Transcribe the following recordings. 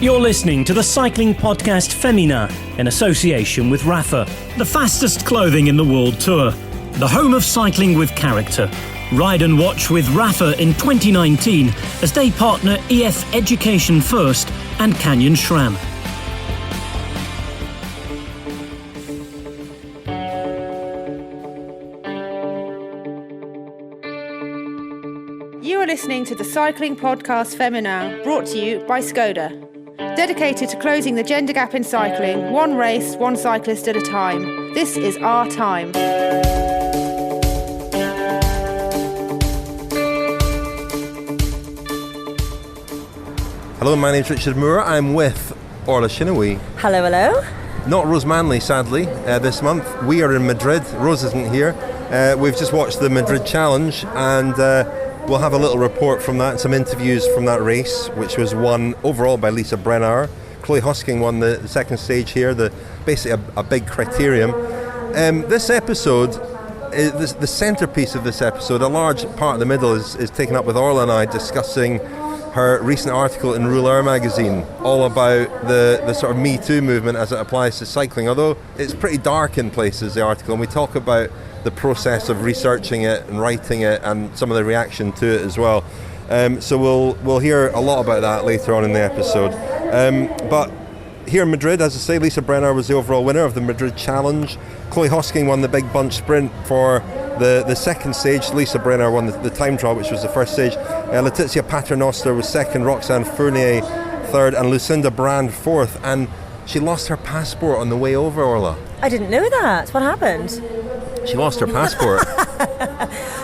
You're listening to the Cycling Podcast Féminin in association with Rapha, the fastest clothing in the World Tour, the home of cycling with character. Ride and watch with Rapha in 2019 as they partner EF Education First and Canyon SRAM. You are listening to the Cycling Podcast Féminin, brought to you by Skoda. Dedicated to closing the gender gap in cycling, one race, one cyclist at a time. This is our time. Hello, my name's Richard Moore. I'm with Orla Chennaoui. Hello, hello. Not Rose Manley, sadly, this month. We are in Madrid. Rose isn't here. We've just watched the Madrid Challenge, and we'll have a little report from that, some interviews from that race, which was won overall by Lisa Brennauer. Chloe Hosking won the second stage here, basically a big criterium. This episode, the centrepiece of this episode, a large part of the middle is taken up with Orla and I discussing her recent article in Rouleur magazine, all about the sort of Me Too movement as it applies to cycling, although it's pretty dark in places, the article, and we talk about the process of researching it and writing it and some of the reaction to it as well. So we'll hear a lot about that later on in the episode. But here in Madrid, as I say, Lisa Brennauer was the overall winner of the Madrid Challenge. Chloe Hosking won the big bunch sprint for the second stage. Lisa Brennauer won the time trial, which was the first stage. Letizia Paternoster was second, Roxane Fournier third, and Lucinda Brand fourth. And she lost her passport on the way over, Orla. I didn't know that. What happened? She lost her passport.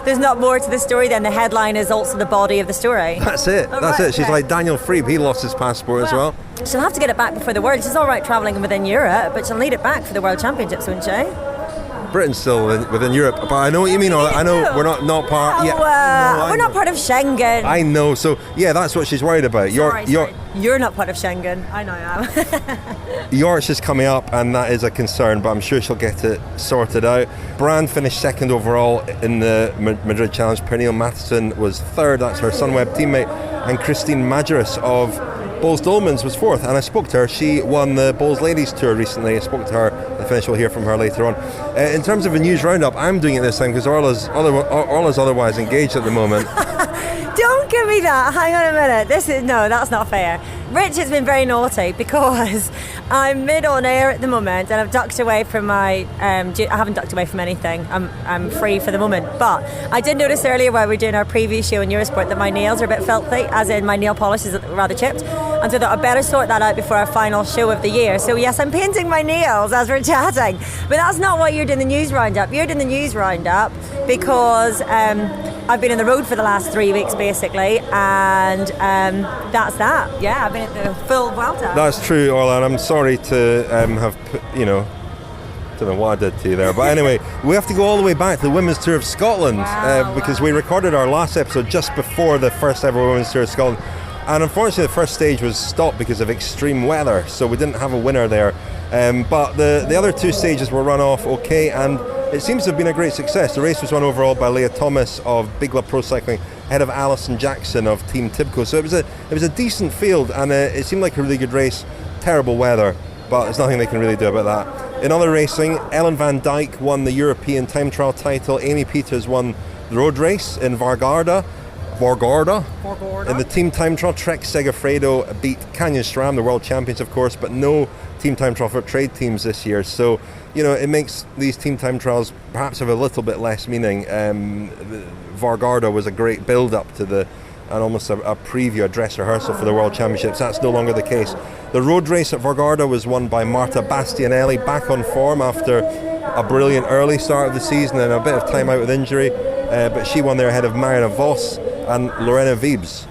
There's not more to the story then. The headline is also the body of the story. That's it. Oh, That's right, it. She's okay. like Daniel Friebe. He lost his passport as well. She'll have to get it back before the World. She's all right travelling within Europe, but she'll need it back for the World Championships, won't she? Britain's still within Europe, but I know what you mean. I know we're not part. We're not part of Schengen. I know. So yeah, that's what she's worried about. Sorry. You're not part of Schengen. I know I am. Yorkshire's coming up, and that is a concern, but I'm sure she'll get it sorted out. Brand finished second overall in the Madrid Challenge. Pernille Matheson was third. That's her Sunweb teammate, and Christine Majerus of Boels Ladies was fourth, and I spoke to her. She won the Boels Ladies Tour recently. I spoke to her. The finish, we'll hear from her later on. In terms of a news roundup, I'm doing it this time because Orla's otherwise engaged at the moment. Don't give me that. Hang on a minute. That's not fair. Richard's been very naughty because I'm mid on air at the moment and I've ducked away from my I haven't ducked away from anything. I'm free for the moment, but I did notice earlier while we were doing our preview show in Eurosport that my nails are a bit filthy, as in my nail polish is rather chipped, and so I thought I'd better sort that out before our final show of the year. So yes, I'm painting my nails as we're chatting, but that's not why you're doing the news roundup. You're doing the news roundup because I've been on the road for the last 3 weeks basically, and that's that. Yeah, I've been at the full Vuelta. That's true, Orla, and I'm sorry to have put, don't know what I did to you there, but anyway, we have to go all the way back to the Women's Tour of Scotland. Because we recorded our last episode just before the first ever Women's Tour of Scotland, and unfortunately the first stage was stopped because of extreme weather, so we didn't have a winner there. But the other two stages were run off okay, and it seems to have been a great success. The race was won overall by Leah Thomas of Bigla Pro Cycling, ahead of Alison Jackson of Team Tibco. So it was a decent field, and it seemed like a really good race. Terrible weather, but there's nothing they can really do about that. In other racing, Ellen van Dijk won the European time trial title. Amy Peters won the road race in Vargarda. In the team time trial, Trek Segafredo beat Canyon SRAM, the world champions of course, but no team time trial for trade teams this year. So, it makes these team time trials perhaps have a little bit less meaning. Vargarda was a great build-up to and almost a preview, a dress rehearsal for the World Championships. That's no longer the case. The road race at Vargarda was won by Marta Bastianelli, back on form after a brilliant early start of the season and a bit of time out with injury. But she won there ahead of Marianne Vos and Lorena Wiebes.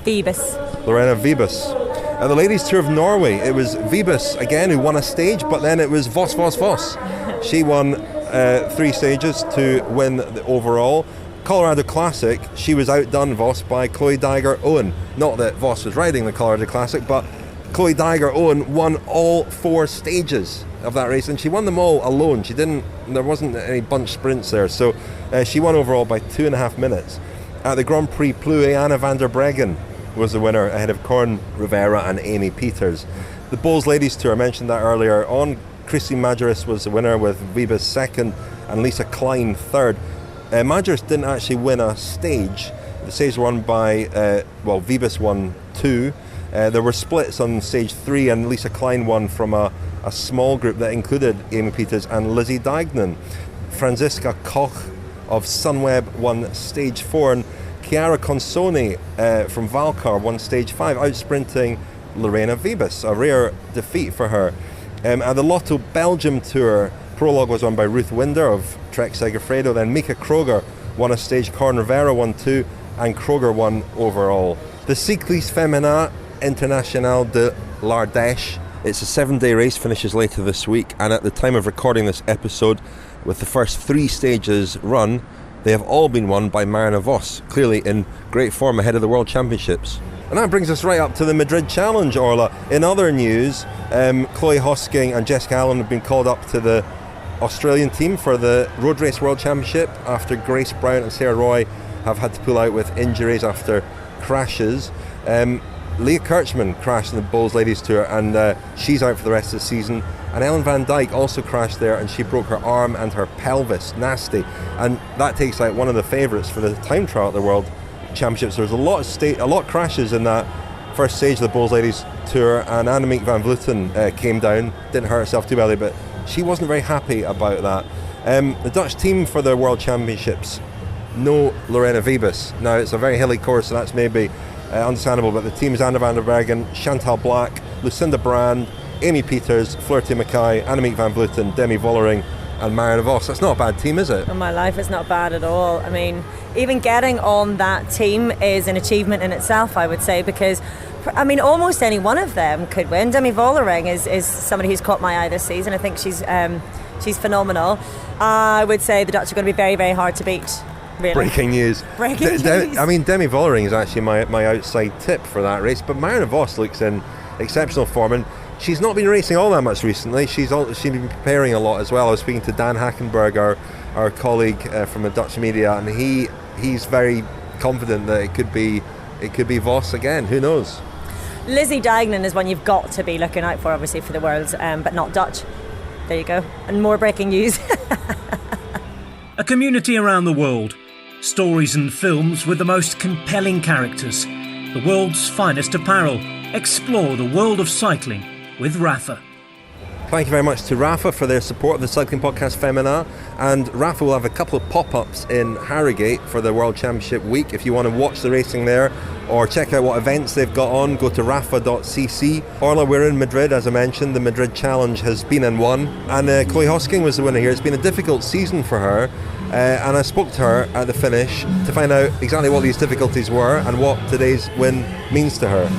Lorena Wiebes. At the Ladies Tour of Norway, it was Wiebes again who won a stage, but then it was Vos. She won 3 stages to win the overall. Colorado Classic, she was outdone Vos by Chloe Daiger-Owen. Not that Vos was riding the Colorado Classic, but Chloe Daiger-Owen won all 4 stages of that race, and she won them all alone. There wasn't any bunch sprints there, so she won overall by 2.5 minutes. At the Grand Prix Plouay, Anna van der Breggen was the winner ahead of Corn Rivera and Amy Peters. the Boels Ladies Tour, I mentioned that earlier on. Christine Majerus was the winner with Vibes second and Lisa Klein third. Majerus didn't actually win a stage. The stage won by, Vibes won 2. There were splits on stage 3, and Lisa Klein won from a small group that included Amy Peters and Lizzie Deignan. Franziska Koch of Sunweb won stage 4, and Chiara Consoni from Valcar won stage 5, out-sprinting Lorena Vibes, a rare defeat for her. At the Lotto Belgium Tour, prologue was won by Ruth Winder of Trek Segafredo, then Mika Kroger won a stage, Corn Rivera won 2, and Kroger won overall. The Cycling Féminin International de l'Ardèche, it's a 7-day race, finishes later this week, and at the time of recording this episode, with the first 3 stages run, they have all been won by Marianne Vos, clearly in great form ahead of the World Championships. And that brings us right up to the Madrid Challenge, Orla. In other news, Chloe Hosking and Jessica Allen have been called up to the Australian team for the Road Race World Championship after Grace Brown and Sarah Roy have had to pull out with injuries after crashes. Leah Kirchman crashed in the Boels Ladies Tour, and she's out for the rest of the season. And Ellen Van Dijk also crashed there, and she broke her arm and her pelvis. Nasty. And that takes out one of the favourites for the time trial at the World Championships. There was a lot of crashes in that first stage of the Boels Ladies Tour, and Annemiek van Vleuten came down, didn't hurt herself too badly, but she wasn't very happy about that. The Dutch team for the World Championships, no Lorena Vibes. Now, it's a very hilly course, so that's maybe understandable, but the team is Anna van der Bergen, Chantal Black, Lucinda Brand, Amy Peters, Flirty Mackay, Annemiek van Vleuten, Demi Vollering and Marianne Vos. That's not a bad team, is it? In my life, it's not bad at all. I mean, even getting on that team is an achievement in itself, I would say, because I mean, almost any one of them could win. Demi Vollering is somebody who's caught my eye this season. I think she's phenomenal. I would say the Dutch are going to be very, very hard to beat. Really. Breaking news. I mean, Demi Vollering is actually my outside tip for that race, but Marianne Vos looks in exceptional form, and she's not been racing all that much recently. She's been preparing a lot as well. I was speaking to Dan Hackenberg, our colleague from the Dutch media, and he's very confident that it could be Vos again. Who knows? Lizzie Deignan is one you've got to be looking out for, obviously, for the Worlds, but not Dutch. There you go. And more breaking news. A community around the world. Stories and films with the most compelling characters. The world's finest apparel. Explore the world of cycling with Rapha. Thank you very much to Rapha for their support of the Cycling Podcast Féminin, and Rapha will have a couple of pop-ups in Harrogate for the World Championship week. If you want to watch the racing there or check out what events they've got on, go to rapha.cc. Orla, we're in Madrid, as I mentioned. The Madrid Challenge has been and won, and Chloe Hosking was the winner here. It's been a difficult season for her, and I spoke to her at the finish to find out exactly what these difficulties were and what today's win means to her.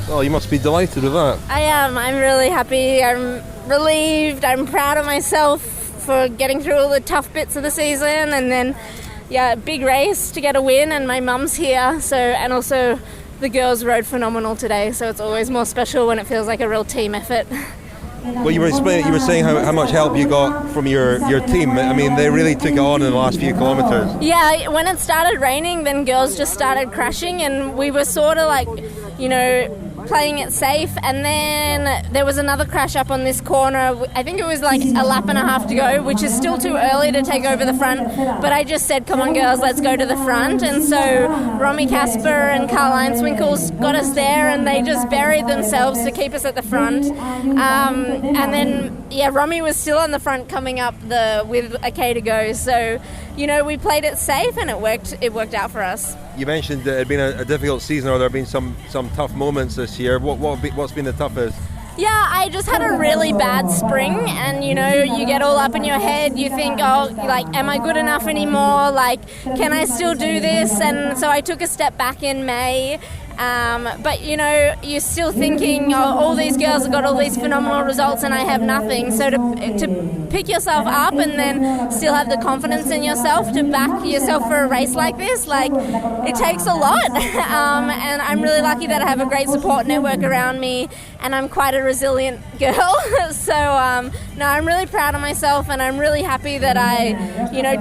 Well, you must be delighted with that. I am. I'm really happy. I'm relieved. I'm proud of myself for getting through all the tough bits of the season, and then, big race to get a win, and my mum's here. So, and also the girls rode phenomenal today, so it's always more special when it feels like a real team effort. Well, you were saying how much help you got from your team. I mean, they really took it on in the last few kilometres. Yeah, when it started raining, then girls just started crashing, and we were sort of like, playing it safe, and then there was another crash up on this corner. I think it was like a lap and a half to go, which is still too early to take over the front, but I just said, come on girls, let's go to the front. And so Romy Casper and Carl Einswinkel got us there, and they just buried themselves to keep us at the front. And then Romy was still on the front coming up with a K to go, so we played it safe, and it worked out for us. You mentioned that it had been a difficult season, or there have been some tough moments this year. What's been the toughest? Yeah, I just had a really bad spring, and you get all up in your head. You think, am I good enough anymore? Can I still do this? And so I took a step back in May. But you're still thinking, all these girls have got all these phenomenal results and I have nothing. So to pick yourself up and then still have the confidence in yourself to back yourself for a race like this, it takes a lot. And I'm really lucky that I have a great support network around me, and I'm quite a resilient girl. So no, I'm really proud of myself, and I'm really happy that I,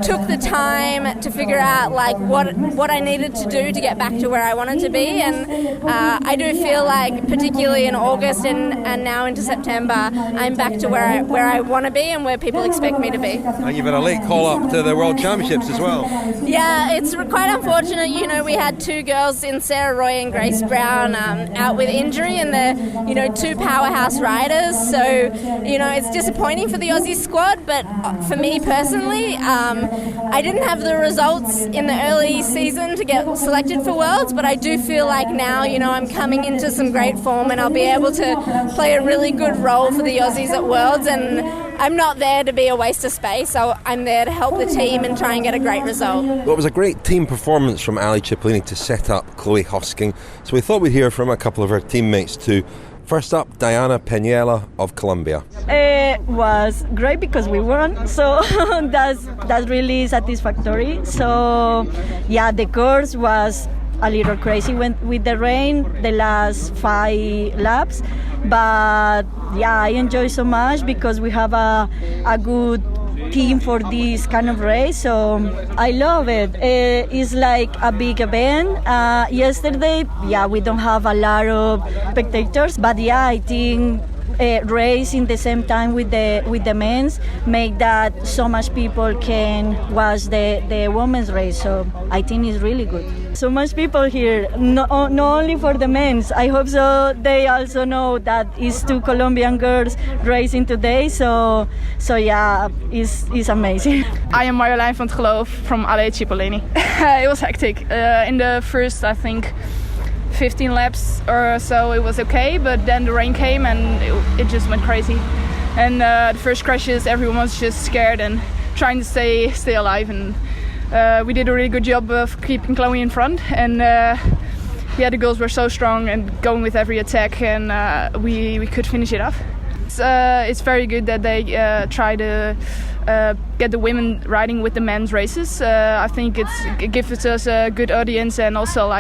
took the time to figure out like what I needed to do to get back to where I wanted to be. And I do feel like, particularly in August and now into September, I'm back to where I want to be and where people expect me to be. And you've had a late call up to the World Championships as well. Yeah, it's quite unfortunate. We had two girls in Sarah Roy and Grace Brown out with injury, and they're, two powerhouse riders. So, it's disappointing for the Aussie squad, but for me personally, I didn't have the results in the early season to get selected for Worlds, but I do feel like now, I'm coming into some great form, and I'll be able to play a really good role for the Aussies at Worlds. And I'm not there to be a waste of space, so I'm there to help the team and try and get a great result. Well, it was a great team performance from Ali Cipollini to set up Chloe Hosking, so we thought we'd hear from a couple of her teammates too. First up, Diana Peñuela of Colombia. It was great because we won, so that's really satisfactory. So yeah, the course was a little crazy with the rain the last 5 laps, but yeah, I enjoy so much because we have a good team for this kind of race, so I love it. It's like a big event. Yesterday, yeah, we don't have a lot of spectators, but yeah, I think race in the same time with the men's make that so much people can watch the women's race, so I think it's really good. So much people here, not only for the men's. I hope so they also know that it's 2 Colombian girls racing today, so yeah, it's amazing. I am Marjolein van 't Geloof from Ali Cipollini. It was hectic. In the first, I think, 15 laps or so it was okay, but then the rain came and it just went crazy. And the first crashes, everyone was just scared and trying to stay alive, and we did a really good job of keeping Chloe in front, and the girls were so strong and going with every attack, and we could finish it off. It's very good that they try to get the women riding with the men's races. I think it gives us a good audience, and also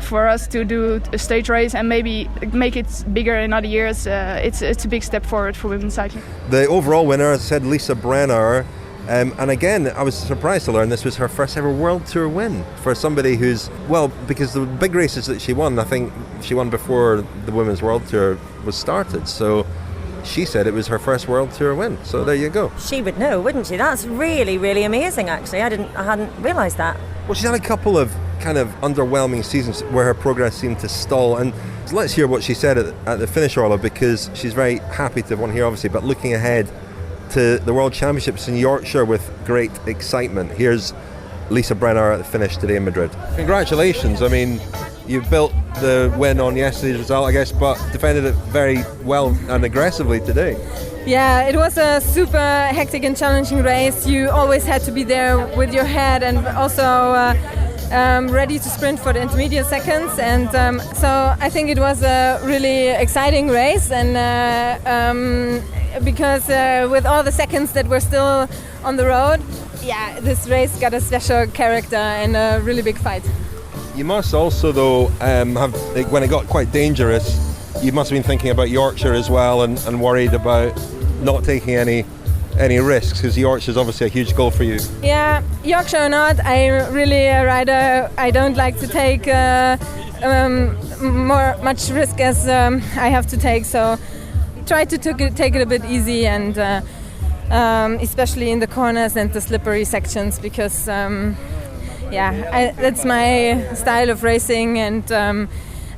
for us to do a stage race and maybe make it bigger in other years. It's a big step forward for women's cycling. The overall winner, as I said, Lisa Brennauer. And again, I was surprised to learn this was her first ever World Tour win for somebody who's, well, because the big races that she won, I think she won before the Women's World Tour was started. So she said it was her first World Tour win. So there you go. She would know, wouldn't she? That's really, really amazing, actually. I hadn't realised that. Well, she's had a couple of kind of underwhelming seasons where her progress seemed to stall. And let's hear what she said at the finish, Orla, because she's very happy to have won here, obviously, but looking ahead to the World Championships in Yorkshire with great excitement. Here's Lisa Brennauer at the finish today in Madrid. Congratulations. I mean, you built the win on yesterday's result, I guess, but defended it very well and aggressively today. Yeah, it was a super hectic and challenging race. You always had to be there with your head and also ready to sprint for the intermediate seconds. And so I think it was a really exciting race, and because with all the seconds that were still on the road, yeah, this race got a special character and a really big fight. You must also, though, have, when it got quite dangerous, you must have been thinking about Yorkshire as well, and worried about not taking any risks, because Yorkshire is obviously a huge goal for you. Yeah, Yorkshire or not, I'm really a rider. I don't like to take much risk as I have to take, so try to take it a bit easy, and especially in the corners and the slippery sections, because that's my style of racing, and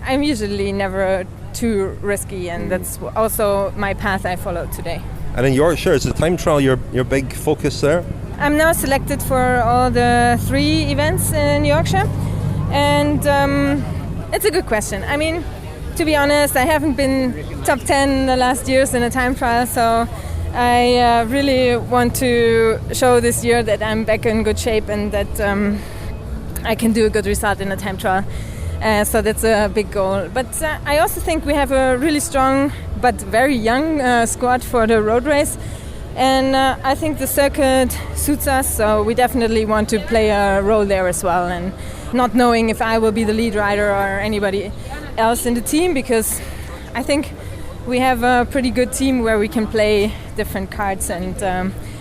I'm usually never too risky, and that's also my path I followed today. And in Yorkshire, is the time trial your big focus there? I'm now selected for all the 3 events in Yorkshire, and it's a good question. I mean, to be honest, I haven't been top 10 the last years in a time trial, so I really want to show this year that I'm back in good shape and that I can do a good result in a time trial. So that's a big goal. But I also think we have a really strong but very young squad for the road race. And I think the circuit suits us, so we definitely want to play a role there as well. And not knowing if I will be the lead rider or anybody else in the team, because I think we have a pretty good team where we can play different cards, and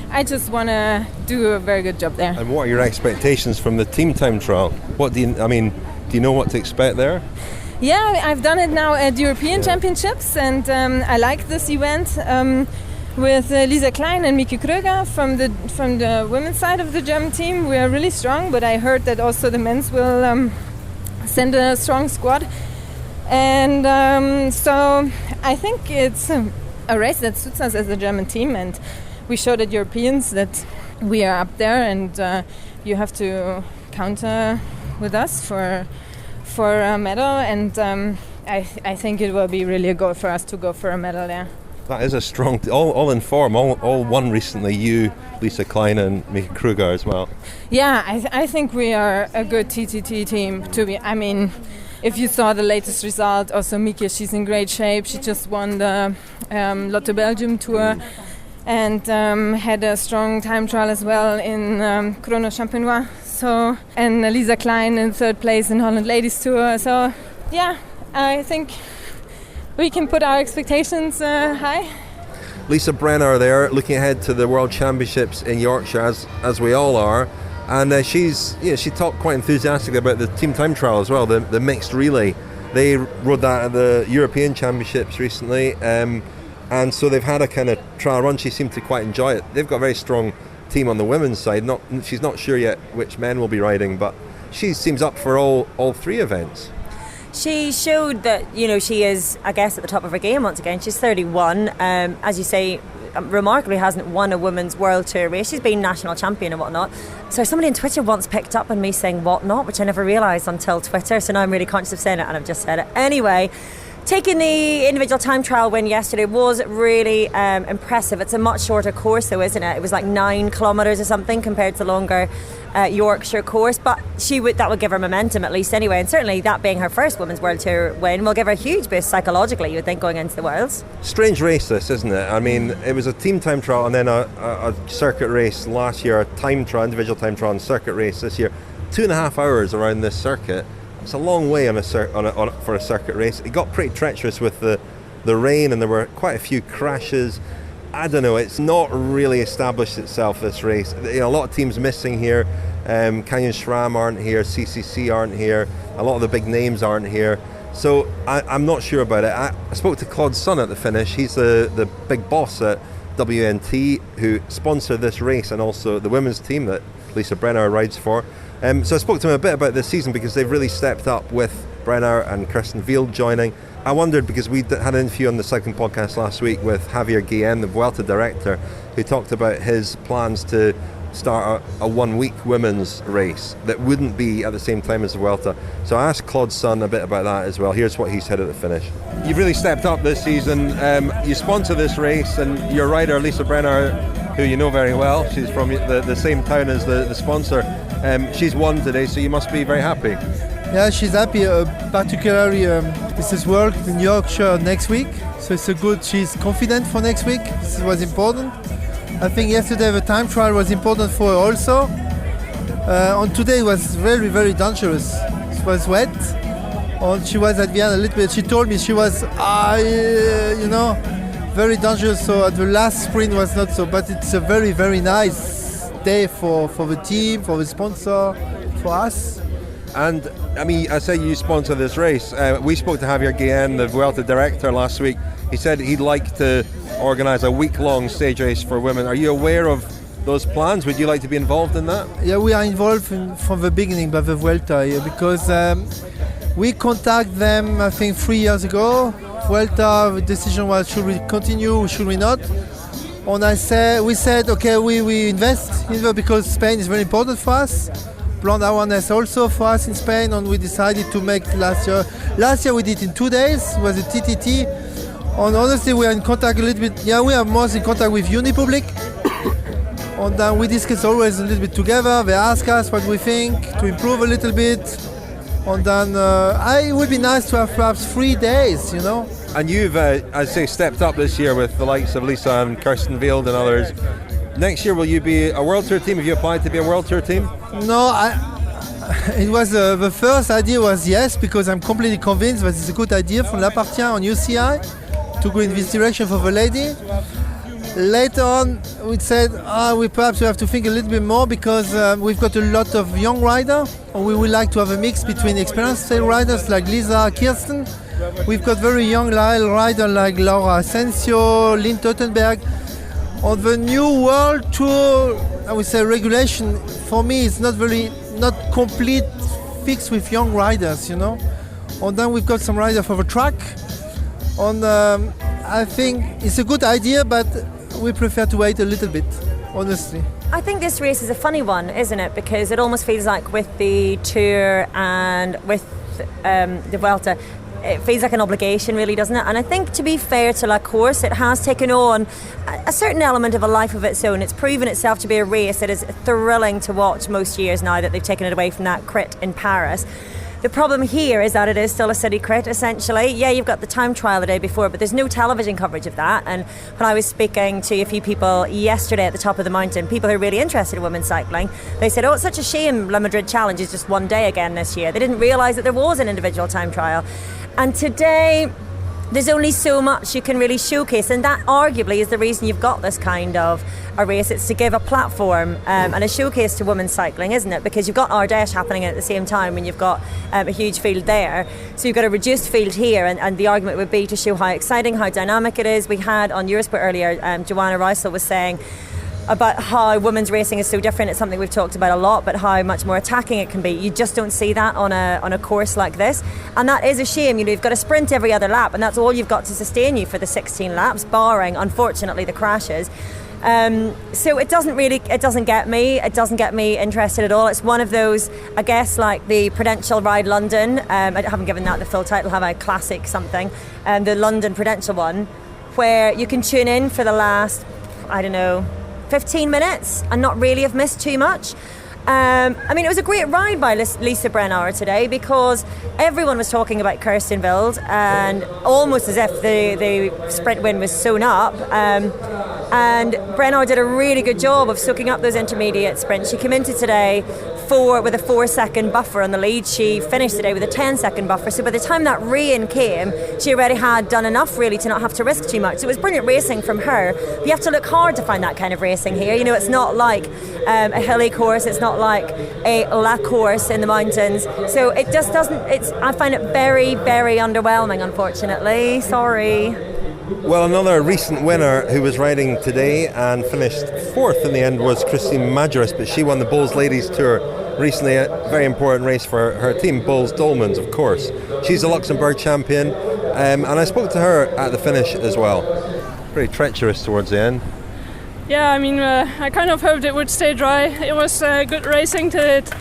I just want to do a very good job there. And what are your expectations from the team time trial? Do you know what to expect there? Yeah, I've done it now at European Championships, and I like this event with Lisa Klein and Mieke Kröger from the women's side of the German team. We are really strong, but I heard that also the men's will send a strong squad. And so I think it's a race that suits us as a German team, and we showed at Europeans that we are up there, and you have to counter with us for a medal, and I think it will be really a goal for us to go for a medal there. That is a strong, all in form, all won recently, you, Lisa Klein and Mieke Kröger as well. Yeah, I think we are a good TTT team if you saw the latest result, also Mieke, she's in great shape. She just won the Lotto Belgium Tour and had a strong time trial as well in Chrono Champenois. So, and Lisa Klein in third place in Holland Ladies Tour. So, yeah, I think we can put our expectations high. Lisa Brennauer there, looking ahead to the World Championships in Yorkshire, as we all are. And she talked quite enthusiastically about the team time trial as well, the mixed relay. They rode that at the European Championships recently, and so they've had a kind of trial run. She seemed to quite enjoy it. They've got a very strong team on the women's side. She's not sure yet which men will be riding, but she seems up for all three events. She showed that, she is, I guess, at the top of her game once again. She's 31. As you say, remarkably hasn't won a women's world tour race. She's been national champion and whatnot. So somebody on Twitter once picked up on me saying whatnot, which I never realised until Twitter. So now I'm really conscious of saying it, and I've just said it. Anyway, taking the individual time trial win yesterday was really impressive. It's a much shorter course though, isn't it? It was like 9 kilometres or something compared to the longer Yorkshire course, but that would give her momentum at least anyway, and certainly that being her first Women's World Tour win will give her a huge boost psychologically, you would think, going into the Worlds. Strange race this, isn't it? I mean, it was a team time trial and then a circuit race last year, a time trial, individual time trial and circuit race this year. 2.5 hours around this circuit. It's a long way for a circuit race. It got pretty treacherous with the rain, and there were quite a few crashes. I don't know, it's not really established itself, this race. A lot of teams missing here. Canyon SRAM aren't here, CCC aren't here, a lot of the big names aren't here. So I'm not sure about it. I spoke to Claude's son at the finish. He's the big boss at WNT, who sponsor this race and also the women's team that Lisa Brennauer rides for. So I spoke to him a bit about this season because they've really stepped up with Brennauer and Kirsten Wild joining. I wondered, because we had an interview on the Cycling Podcast last week with Javier Guillen, the Vuelta director, who talked about his plans to start a 1-week women's race that wouldn't be at the same time as the Vuelta. So I asked Claude's son a bit about that as well. Here's what he said at the finish. You've really stepped up this season. You sponsor this race, and your rider, Lisa Brennauer, who you know very well, she's from the same town as the sponsor. She's won today, so you must be very happy. Yeah, she's happy, particularly this is World in Yorkshire next week, so she's confident for next week. This was important. I think yesterday the time trial was important for her also. On today it was very, very dangerous. It was wet, and she was at the end a little bit, she told me she was, very dangerous, so at the last sprint was not so, but it's a very, very nice day for the team, for the sponsor, for us. And I mean, I say you sponsor this race. We spoke to Javier Guillen, the Vuelta director, last week. He said he'd like to organise a week-long stage race for women. Are you aware of those plans? Would you like to be involved in that? Yeah, we are involved from the beginning by the Vuelta, because we contacted them, I think, 3 years ago. Vuelta, the decision was, should we continue, should we not? And we said, okay, we invest in it because Spain is very important for us. Brand awareness also for us in Spain, and we decided to make last year. Last year we did in 2 days, it was a TTT. And honestly, we are in contact a little bit, we are most in contact with Unipublic. And then we discuss always a little bit together. They ask us what we think, to improve a little bit. And then it would be nice to have perhaps 3 days, And you've, I say, stepped up this year with the likes of Lisa and Kirsten Wild and others. Next year, will you be a World Tour team? Have you applied to be a World Tour team? No, It was the first idea was yes, because I'm completely convinced that it's a good idea from L'Appartient on UCI to go in this direction for the lady. Later on, we said we perhaps have to think a little bit more, because we've got a lot of young riders, and we would like to have a mix between experienced trail riders like Lisa, Kirsten. We've got very young riders like Laura Asensio, Lynn Tottenberg. On the new World Tour, I would say regulation for me is not complete fixed with young riders, you know. And then we've got some riders for the track. And I think it's a good idea, but we prefer to wait a little bit, honestly. I think this race is a funny one, isn't it? Because it almost feels like with the Tour and with the Vuelta, it feels like an obligation, really, doesn't it? And I think, to be fair to La Course, it has taken on a certain element of a life of its own. It's proven itself to be a race that is thrilling to watch most years now that they've taken it away from that crit in Paris. The problem here is that it is still a city crit, essentially. Yeah, you've got the time trial the day before, but there's no television coverage of that. And when I was speaking to a few people yesterday at the top of the mountain, people who are really interested in women's cycling, they said, it's such a shame La Madrid Challenge is just one day again this year. They didn't realise that there was an individual time trial. And today, there's only so much you can really showcase, and that arguably is the reason you've got this kind of a race. It's to give a platform and a showcase to women's cycling, isn't it? Because you've got Ardèche happening at the same time when you've got a huge field there. So you've got a reduced field here, and the argument would be to show how exciting, how dynamic it is. We had on Eurosport earlier, Joanna Reisel was saying about how women's racing is so different. It's something we've talked about a lot, but how much more attacking it can be. You just don't see that on a course like this, and that is a shame. You know, you've got to sprint every other lap, and that's all you've got to sustain you for the 16 laps, barring, unfortunately, the crashes. So it doesn't get me. It doesn't get me interested at all. It's one of those, I guess, like the Prudential Ride London. I haven't given that the full title, have I? Classic something. The London Prudential one, where you can tune in for the last, 15 minutes and not really have missed too much. It was a great ride by Lisa Brennauer today, because everyone was talking about Kirsten Wild, and almost as if the sprint win was sewn up. And Brennauer did a really good job of soaking up those intermediate sprints. She came into today with a 4-second buffer on the lead. She finished today with a 10-second buffer. So by the time that rain came, she already had done enough really to not have to risk too much. So it was brilliant racing from her. You have to look hard to find that kind of racing here. You know, it's not like a hilly course. It's not like a La Course in the mountains. So it just doesn't. I find it very, very underwhelming, unfortunately. Sorry. Well, another recent winner who was riding today and finished fourth in the end was Christine Majerus, but she won the Boels Ladies Tour recently, a very important race for her team, Boels Dolmans, of course. She's a Luxembourg champion, and I spoke to her at the finish as well. Pretty treacherous towards the end. Yeah, I kind of hoped it would stay dry. It was good racing till it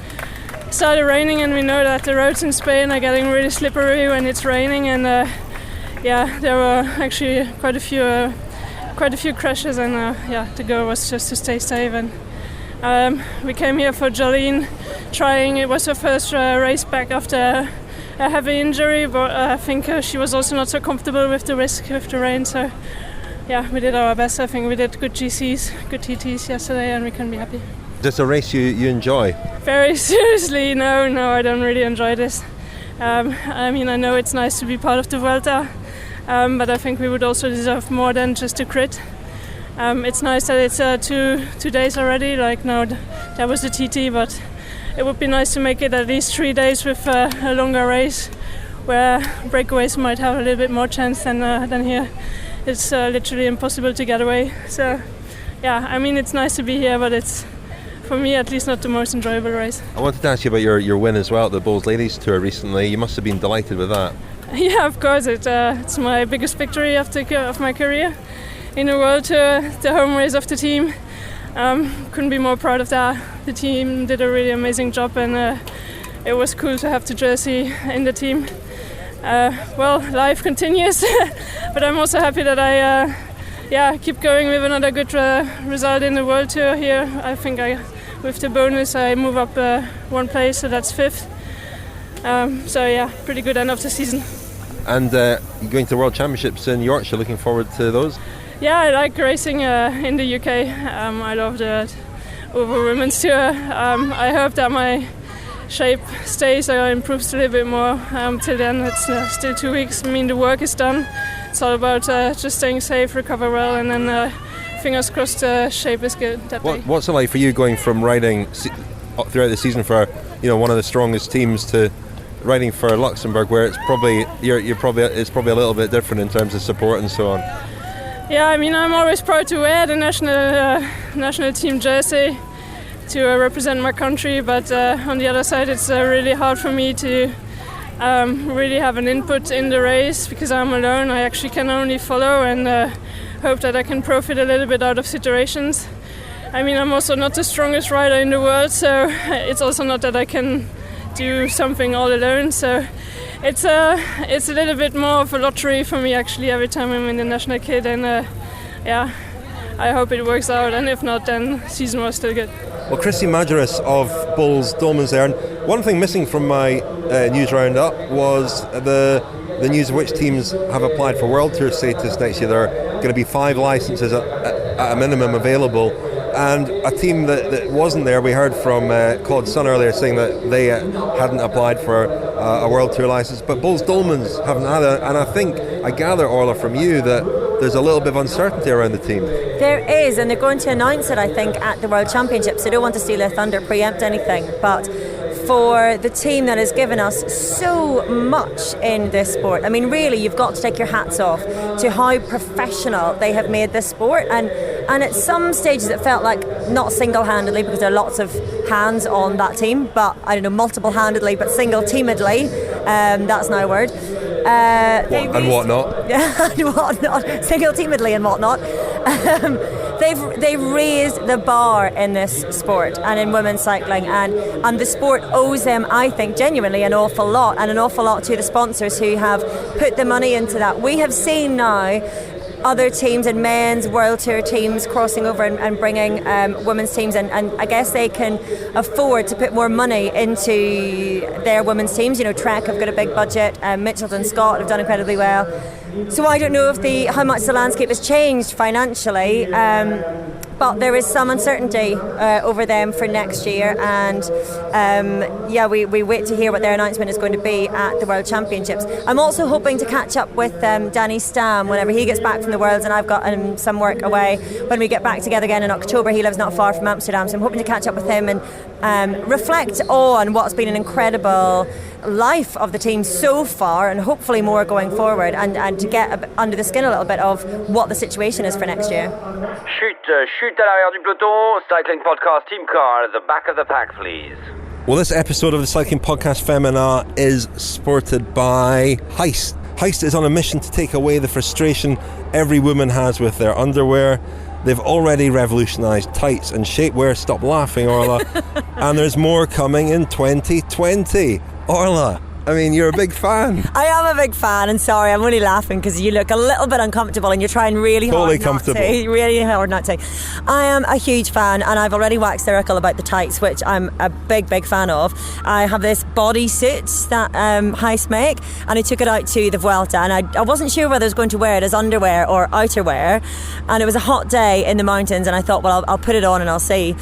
started raining, and we know that the roads in Spain are getting really slippery when it's raining, and there were actually quite a few crashes, and the goal was just to stay safe. And we came here for Jolene, trying. It was her first race back after a heavy injury, but I think she was also not so comfortable with the risk with the rain. So we did our best. I think we did good GCs, good TTs yesterday, and we can be happy. Is this a race you enjoy? Very seriously, no, I don't really enjoy this. I know it's nice to be part of the Vuelta. But I think we would also deserve more than just a crit. It's nice that it's 2 days already. Like, no, that was the TT, but it would be nice to make it at least 3 days with a longer race, where breakaways might have a little bit more chance than here. It's literally impossible to get away. So, it's nice to be here, but it's, for me at least, not the most enjoyable race. I wanted to ask you about your win as well at the Boels Ladies Tour recently. You must have been delighted with that. Yeah, of course. It's my biggest victory of my career in the World Tour, the home race of the team. Couldn't be more proud of that. The team did a really amazing job, and it was cool to have the jersey in the team. Life continues, but I'm also happy that I keep going with another good result in the World Tour here. I think with the bonus I move up one place, so that's 5th. Pretty good end of the season. And you're going to the World Championships in Yorkshire, looking forward to those? Yeah, I like racing in the UK. I love the Over Women's Tour. I hope that my shape stays or improves a little bit more. Till then, it's still 2 weeks. I mean, the work is done. It's all about just staying safe, recover well, and then fingers crossed shape is good that day. What's it like for you going from riding throughout the season for one of the strongest teams to riding for Luxembourg, where it's probably it's probably a little bit different in terms of support and so on? Yeah, I mean, I'm always proud to wear the national team jersey to represent my country, but on the other side, it's really hard for me to really have an input in the race because I'm alone. I actually can only follow and hope that I can profit a little bit out of situations. I mean, I'm also not the strongest rider in the world, so it's also not that I can do something all alone. So it's a little bit more of a lottery for me actually every time I'm in the national kit, and I hope it works out, and if not, then season was still good. Well, Christine Majerus of Boels Ladies there, and one thing missing from my news roundup was the news of which teams have applied for World Tour status next year. There are going to be 5 licences at a minimum available, and a team that wasn't there, we heard from Claude's son earlier saying that they hadn't applied for a World Tour licence, but Boels Ladies haven't had it, and I gather, Orla, from you that there's a little bit of uncertainty around the team. There is, and they're going to announce it, I think, at the World Championships. They don't want to steal their thunder, preempt anything, but for the team that has given us so much in this sport, I mean, really, you've got to take your hats off to how professional they have made this sport, and at some stages it felt like not single-handedly, because there are lots of hands on that team, but I don't know, multiple-handedly, but single-teamedly, that's now a word. And whatnot. And whatnot. Single-teamedly and whatnot. They've raised the bar in this sport and in women's cycling, and the sport owes them, I think, genuinely an awful lot, and an awful lot to the sponsors who have put the money into that. We have seen now other teams and men's World Tour teams crossing over and bringing women's teams, and I guess they can afford to put more money into their women's teams. Trek have got a big budget, Mitchelton Scott have done incredibly well. So I don't know how much the landscape has changed financially, but there is some uncertainty over them for next year, and we wait to hear what their announcement is going to be at the World Championships. I'm also hoping to catch up with Danny Stam whenever he gets back from the Worlds, and I've got some work away when we get back together again in October. He lives not far from Amsterdam, so I'm hoping to catch up with him and reflect on what's been an incredible life of the team so far, and hopefully more going forward, and to get under the skin a little bit of what the situation is for next year. Chute à l'arrière du peloton, Cycling Podcast team car at the back of the pack, please. Well, this episode of the Cycling Podcast Féminin is supported by Heist. Heist is on a mission to take away the frustration every woman has with their underwear. They've already revolutionised tights and shapewear. Stop laughing, Orla. And there's more coming in 2020. Orla, I mean, you're a big fan. I am a big fan, and sorry, I'm only laughing because you look a little bit uncomfortable and you're trying really hard not to. I am a huge fan, and I've already waxed lyrical about the tights, which I'm a big, big fan of. I have this bodysuit that Heist make, and I took it out to the Vuelta, and I wasn't sure whether I was going to wear it as underwear or outerwear, and it was a hot day in the mountains, and I thought, well, I'll put it on and I'll see.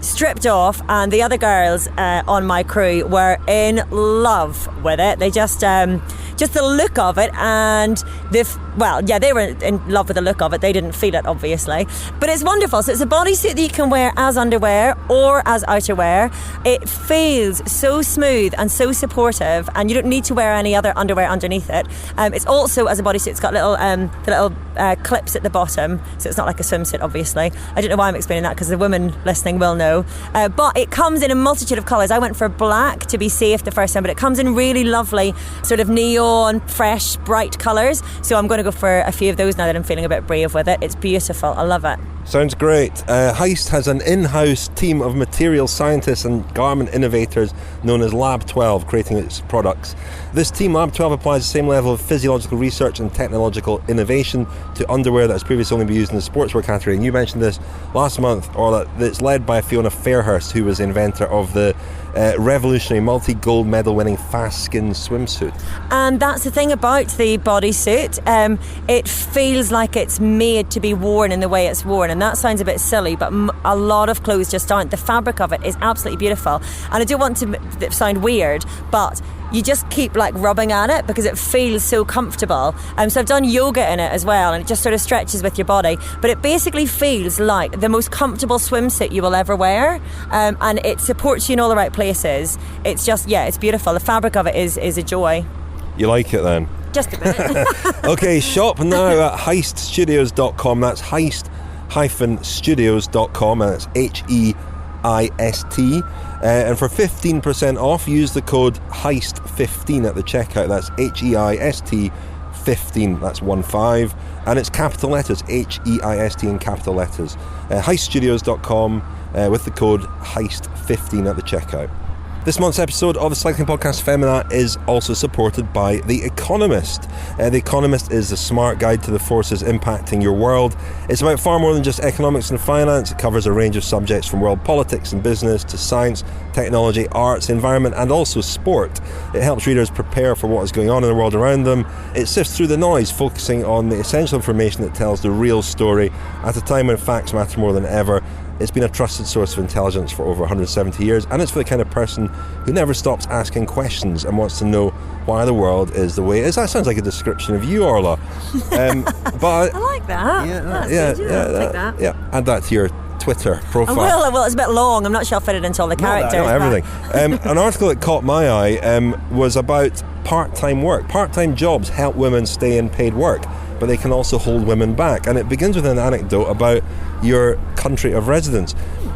Stripped off, and the other girls on my crew were in love with it. They just the look of it, and they were in love with the look of it. They didn't feel it, obviously, but it's wonderful. So it's a bodysuit that you can wear as underwear or as outerwear. It feels so smooth and so supportive, and you don't need to wear any other underwear underneath it. It's also, as a bodysuit, it's got little clips at the bottom, so it's not like a swimsuit, obviously. I don't know why I'm explaining that, because the women listening will know, but it comes in a multitude of colours. I went for black to be safe the first time, but it comes in really lovely sort of neon, fresh, bright colours, so I'm going to go for a few of those now that I'm feeling a bit brave with it. It's beautiful. I love it. Sounds great. Heist has an in-house team of material scientists and garment innovators known as Lab 12 creating its products. This team, Lab 12, applies the same level of physiological research and technological innovation to underwear that has previously only been used in the sportswear category. And you mentioned this last month, Orla. It's led by Fiona Fairhurst, who was the inventor of the revolutionary multi-gold medal winning fast skin swimsuit. And that's the thing about the bodysuit. It feels like it's made to be worn in the way it's worn, and that sounds a bit silly, but a lot of clothes just aren't. The fabric of it is absolutely beautiful, and I do want to sound weird, but you just keep like rubbing at it because it feels so comfortable. So I've done yoga in it as well, and it just sort of stretches with your body, but it basically feels like the most comfortable swimsuit you will ever wear, and it supports you in all the right places. It's just, it's beautiful. The fabric of it is a joy. You like it then? Just a bit. Okay, shop now at heiststudios.com. That's heist-studios.com, and it's HEIST. And for 15% off, use the code HEIST15 at the checkout. That's HEIST 15. That's 15, and it's capital letters. HEIST in capital letters. Heiststudios.com with the code HEIST15 at the checkout. This month's episode of the Cycling Podcast Féminin is also supported by The Economist. The Economist is the smart guide to the forces impacting your world. It's about far more than just economics and finance. It covers a range of subjects from world politics and business to science, technology, arts, environment, and also sport. It helps readers prepare for what is going on in the world around them. It sifts through the noise, focusing on the essential information that tells the real story at a time when facts matter more than ever. It's been a trusted source of intelligence for over 170 years, and it's for the kind of person who never stops asking questions and wants to know why the world is the way it is. That sounds like a description of you, Orla. But I like that. Yeah, add that to your Twitter profile. Well, it's a bit long. I'm not sure I'll fit it into all the characters. Not everything. An article that caught my eye was about part-time work. Part-time jobs help women stay in paid work, but they can also hold women back. And it begins with an anecdote about your country of residence.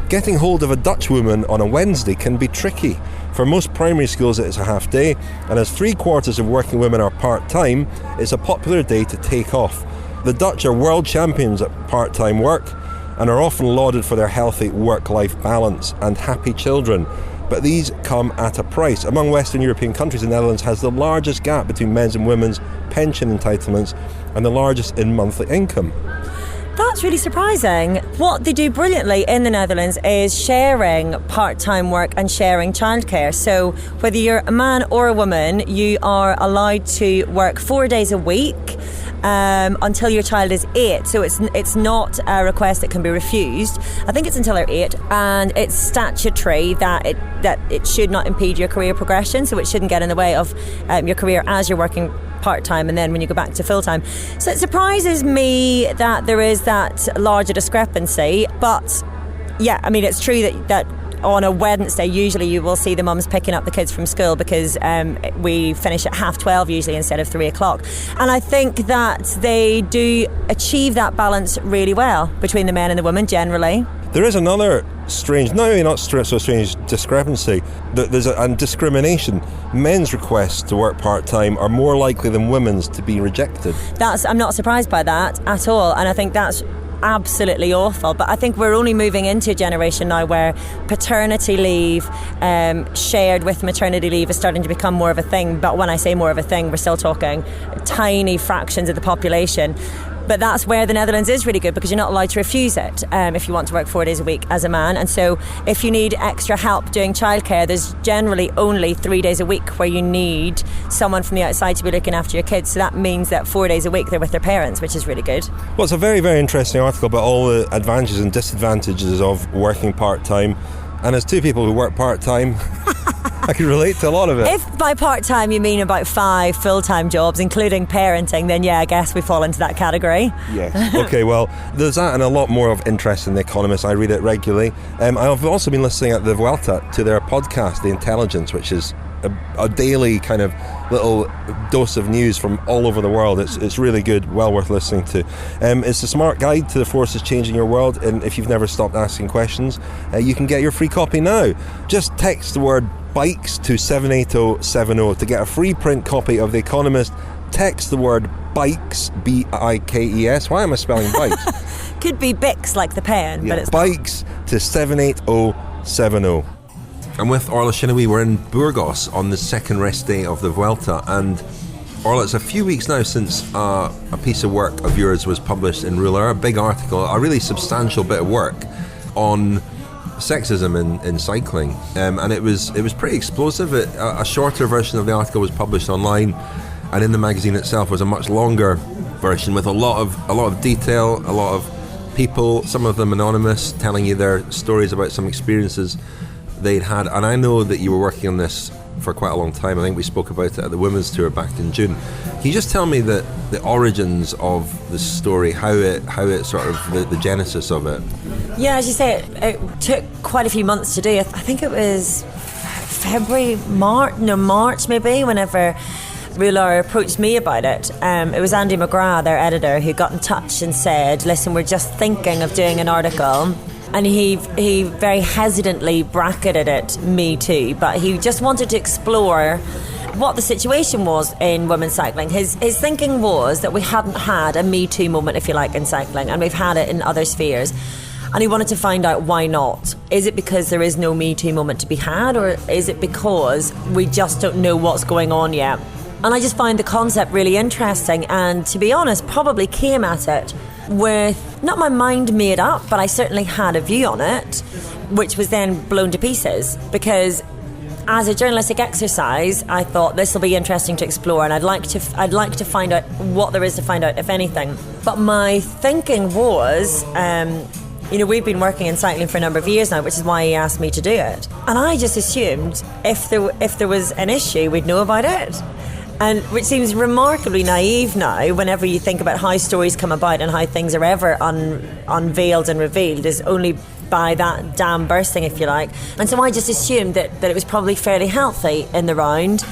Getting hold of a Dutch woman on a Wednesday can be tricky. For most primary schools, it's a half day, and as 3/4 of working women are part-time, it's a popular day to take off. The Dutch are world champions at part-time work and are often lauded for their healthy work-life balance and happy children. But these come at a price. Among Western European countries, the Netherlands has the largest gap between men's and women's pension entitlements and the largest in monthly income. That's really surprising. What they do brilliantly in the Netherlands is sharing part-time work and sharing childcare. So whether you're a man or a woman, you are allowed to work 4 days a week until your child is 8. So it's not a request that can be refused. I think it's until they're 8, and it's statutory that it should not impede your career progression. So it shouldn't get in the way of your career as you're working part-time and then when you go back to full-time. So it surprises me that there is that larger discrepancy, but yeah, I mean, it's true that on a Wednesday usually you will see the mums picking up the kids from school because we finish at 12:30 usually instead of 3:00, and I think that they do achieve that balance really well between the men and the women generally. There is another strange, not so strange discrepancy. There's a discrimination. Men's requests to work part-time are more likely than women's to be rejected. I'm not surprised by that at all, and I think that's absolutely awful. But I think we're only moving into a generation now where paternity leave shared with maternity leave is starting to become more of a thing. But when I say more of a thing, we're still talking tiny fractions of the population. But that's where the Netherlands is really good, because you're not allowed to refuse it if you want to work 4 days a week as a man. And so if you need extra help doing childcare, there's generally only 3 days a week where you need someone from the outside to be looking after your kids. So that means that 4 days a week they're with their parents, which is really good. Well, it's a very, very interesting article about all the advantages and disadvantages of working part-time. And as two people who work part-time, I can relate to a lot of it. If by part-time you mean about 5 full-time jobs, including parenting, then yeah, I guess we fall into that category. Yes. Okay, well, there's that and a lot more of interest in The Economist. I read it regularly. I've also been listening at the Vuelta to their podcast, The Intelligence, which is a daily kind of little dose of news from all over the world. It's really good, well worth listening to. It's a smart guide to the forces changing your world, and if you've never stopped asking questions, you can get your free copy now. Just text the word bikes to 78070 to get a free print copy of The Economist. Text the word bikes, B-I-K-E-S. Why am I spelling bikes? Could be Bix like the pen, but it's bikes to 78070. I'm with Orla Chennaoui. We're in Burgos on the second rest day of the Vuelta, and Orla, it's a few weeks now since a piece of work of yours was published in Rouleur, a big article, a really substantial bit of work on sexism in cycling, and it was pretty explosive. A shorter version of the article was published online, and in the magazine itself was a much longer version with a lot of detail, a lot of people, some of them anonymous, telling you their stories about some experiences they'd had. And I know that you were working on this for quite a long time. I think we spoke about it at the women's tour back in June. Can you just tell me the origins of the story, how it sort of the genesis of it? Yeah, as you say, it took quite a few months to do. I think it was March maybe, whenever Rouleur approached me about it. It was Andy McGrath, their editor, who got in touch and said, listen, we're just thinking of doing an article. And he very hesitantly bracketed it Me Too, but he just wanted to explore what the situation was in women's cycling. His thinking was that we hadn't had a Me Too moment, if you like, in cycling, and we've had it in other spheres. And he wanted to find out why not. Is it because there is no Me Too moment to be had, or is it because we just don't know what's going on yet? And I just find the concept really interesting, and to be honest, probably came at it with not my mind made up, but I certainly had a view on it, which was then blown to pieces, because as a journalistic exercise, I thought this will be interesting to explore, and I'd like to find out what there is to find out, if anything. But my thinking was, we've been working in cycling for a number of years now, which is why he asked me to do it. And I just assumed if there was an issue, we'd know about it. And which seems remarkably naive now, whenever you think about how stories come about and how things are ever unveiled and revealed, is only by that dam bursting, if you like. And so I just assumed that it was probably fairly healthy in the round.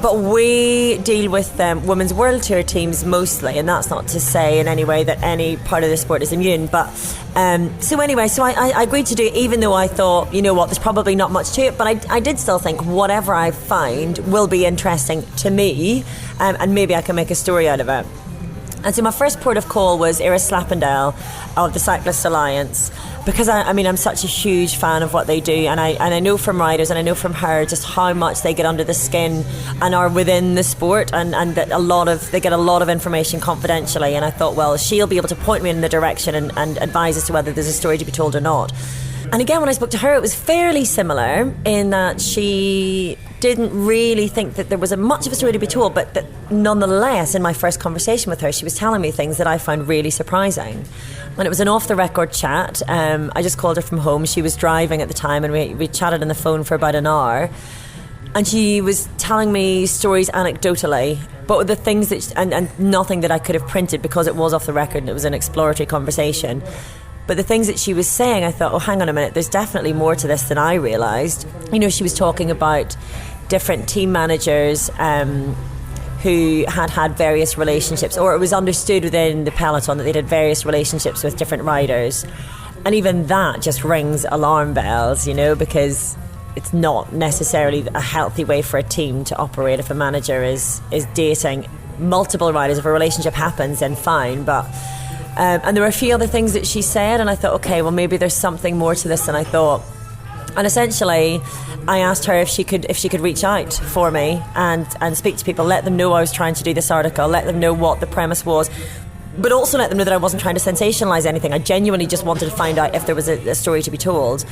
But we deal with women's world tour teams mostly, and that's not to say in any way that any part of the sport is immune. But so I agreed to do it, even though I thought, you know what, there's probably not much to it. But I did still think whatever I find will be interesting to me, and maybe I can make a story out of it. And so my first port of call was Iris Slappendale of the Cyclist Alliance, because I'm such a huge fan of what they do, and I know from riders and I know from her just how much they get under the skin and are within the sport, and that they get a lot of information confidentially. And I thought, well, she'll be able to point me in the direction and advise as to whether there's a story to be told or not. And again, when I spoke to her, it was fairly similar in that she didn't really think that there was much of a story to be told, but that nonetheless, in my first conversation with her, she was telling me things that I found really surprising. And it was an off-the-record chat. I just called her from home. She was driving at the time, and we chatted on the phone for about an hour. And she was telling me stories anecdotally, but with the things that and nothing that I could have printed, because it was off the record and it was an exploratory conversation. But the things that she was saying, I thought, oh, hang on a minute, there's definitely more to this than I realised. She was talking about different team managers who had various relationships, or it was understood within the peloton that they'd had various relationships with different riders. And even that just rings alarm bells, because it's not necessarily a healthy way for a team to operate. If a manager is dating multiple riders, if a relationship happens, then fine, but... and there were a few other things that she said, and I thought, okay, well, maybe there's something more to this than I thought. And essentially, I asked her if she could reach out for me and speak to people, let them know I was trying to do this article, let them know what the premise was, but also let them know that I wasn't trying to sensationalise anything. I genuinely just wanted to find out if there was a story to be told.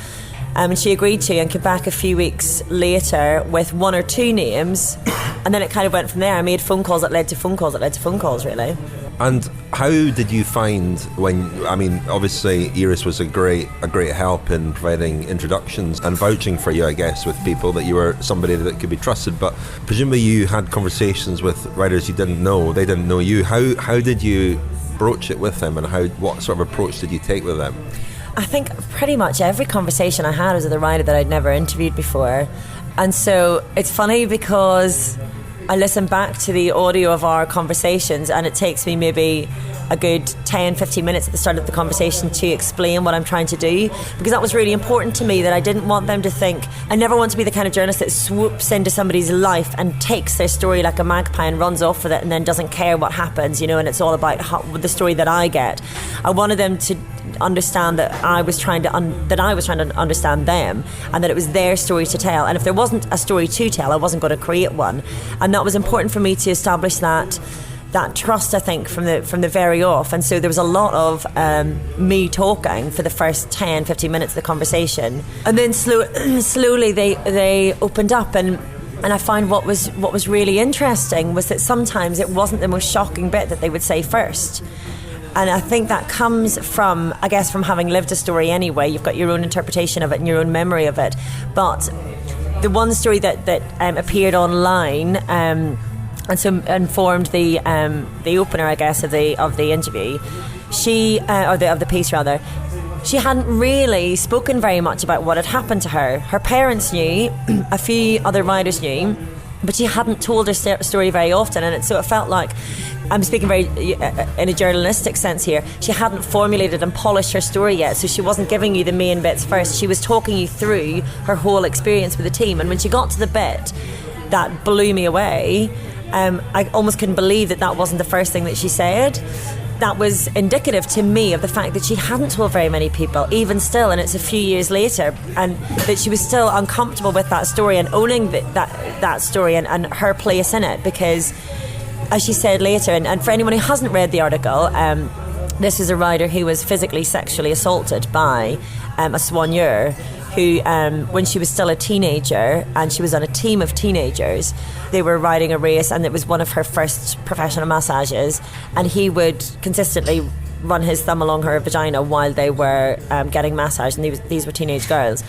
And she agreed to, and came back a few weeks later with one or two names, and then it kind of went from there. I made phone calls that led to phone calls that led to phone calls, really. And how did you find obviously Iris was a great help in providing introductions and vouching for you, I guess, with people that you were somebody that could be trusted, but presumably you had conversations with riders you didn't know, they didn't know you. How did you broach it with them, and what sort of approach did you take with them? I think pretty much every conversation I had was with a rider that I'd never interviewed before. And so it's funny because I listen back to the audio of our conversations, and it takes me maybe a good 10-15 minutes at the start of the conversation to explain what I'm trying to do, because that was really important to me, that I didn't want them to think, I never want to be the kind of journalist that swoops into somebody's life and takes their story like a magpie and runs off with it and then doesn't care what happens, and it's all about the story that I get. I wanted them to understand that I was trying to understand them, and that it was their story to tell, and if there wasn't a story to tell, I wasn't going to create one. And that was important for me to establish that trust, I think, from the very off. And so there was a lot of me talking for the first 10-15 minutes of the conversation, and then slowly they opened up, and I find what was really interesting was that sometimes it wasn't the most shocking bit that they would say first. And I think that comes from, I guess, from having lived a story anyway. You've got your own interpretation of it and your own memory of it. But the one story that appeared online and so informed the opener, I guess, of the interview, of the piece rather. She hadn't really spoken very much about what had happened to her. Her parents knew, a few other riders knew, but she hadn't told her story very often, and so it felt like, I'm speaking very in a journalistic sense here, she hadn't formulated and polished her story yet, so she wasn't giving you the main bits first. She was talking you through her whole experience with the team, and when she got to the bit that blew me away, I almost couldn't believe that wasn't the first thing that she said. That was indicative to me of the fact that she hadn't told very many people, even still, and it's a few years later, and that she was still uncomfortable with that story and owning that story and her place in it, because, as she said later, and for anyone who hasn't read the article, this is a rider who was physically sexually assaulted by a soigneur who, when she was still a teenager and she was on a team of teenagers, they were riding a race and it was one of her first professional massages, and he would consistently run his thumb along her vagina while they were getting massaged, and these were teenage girls.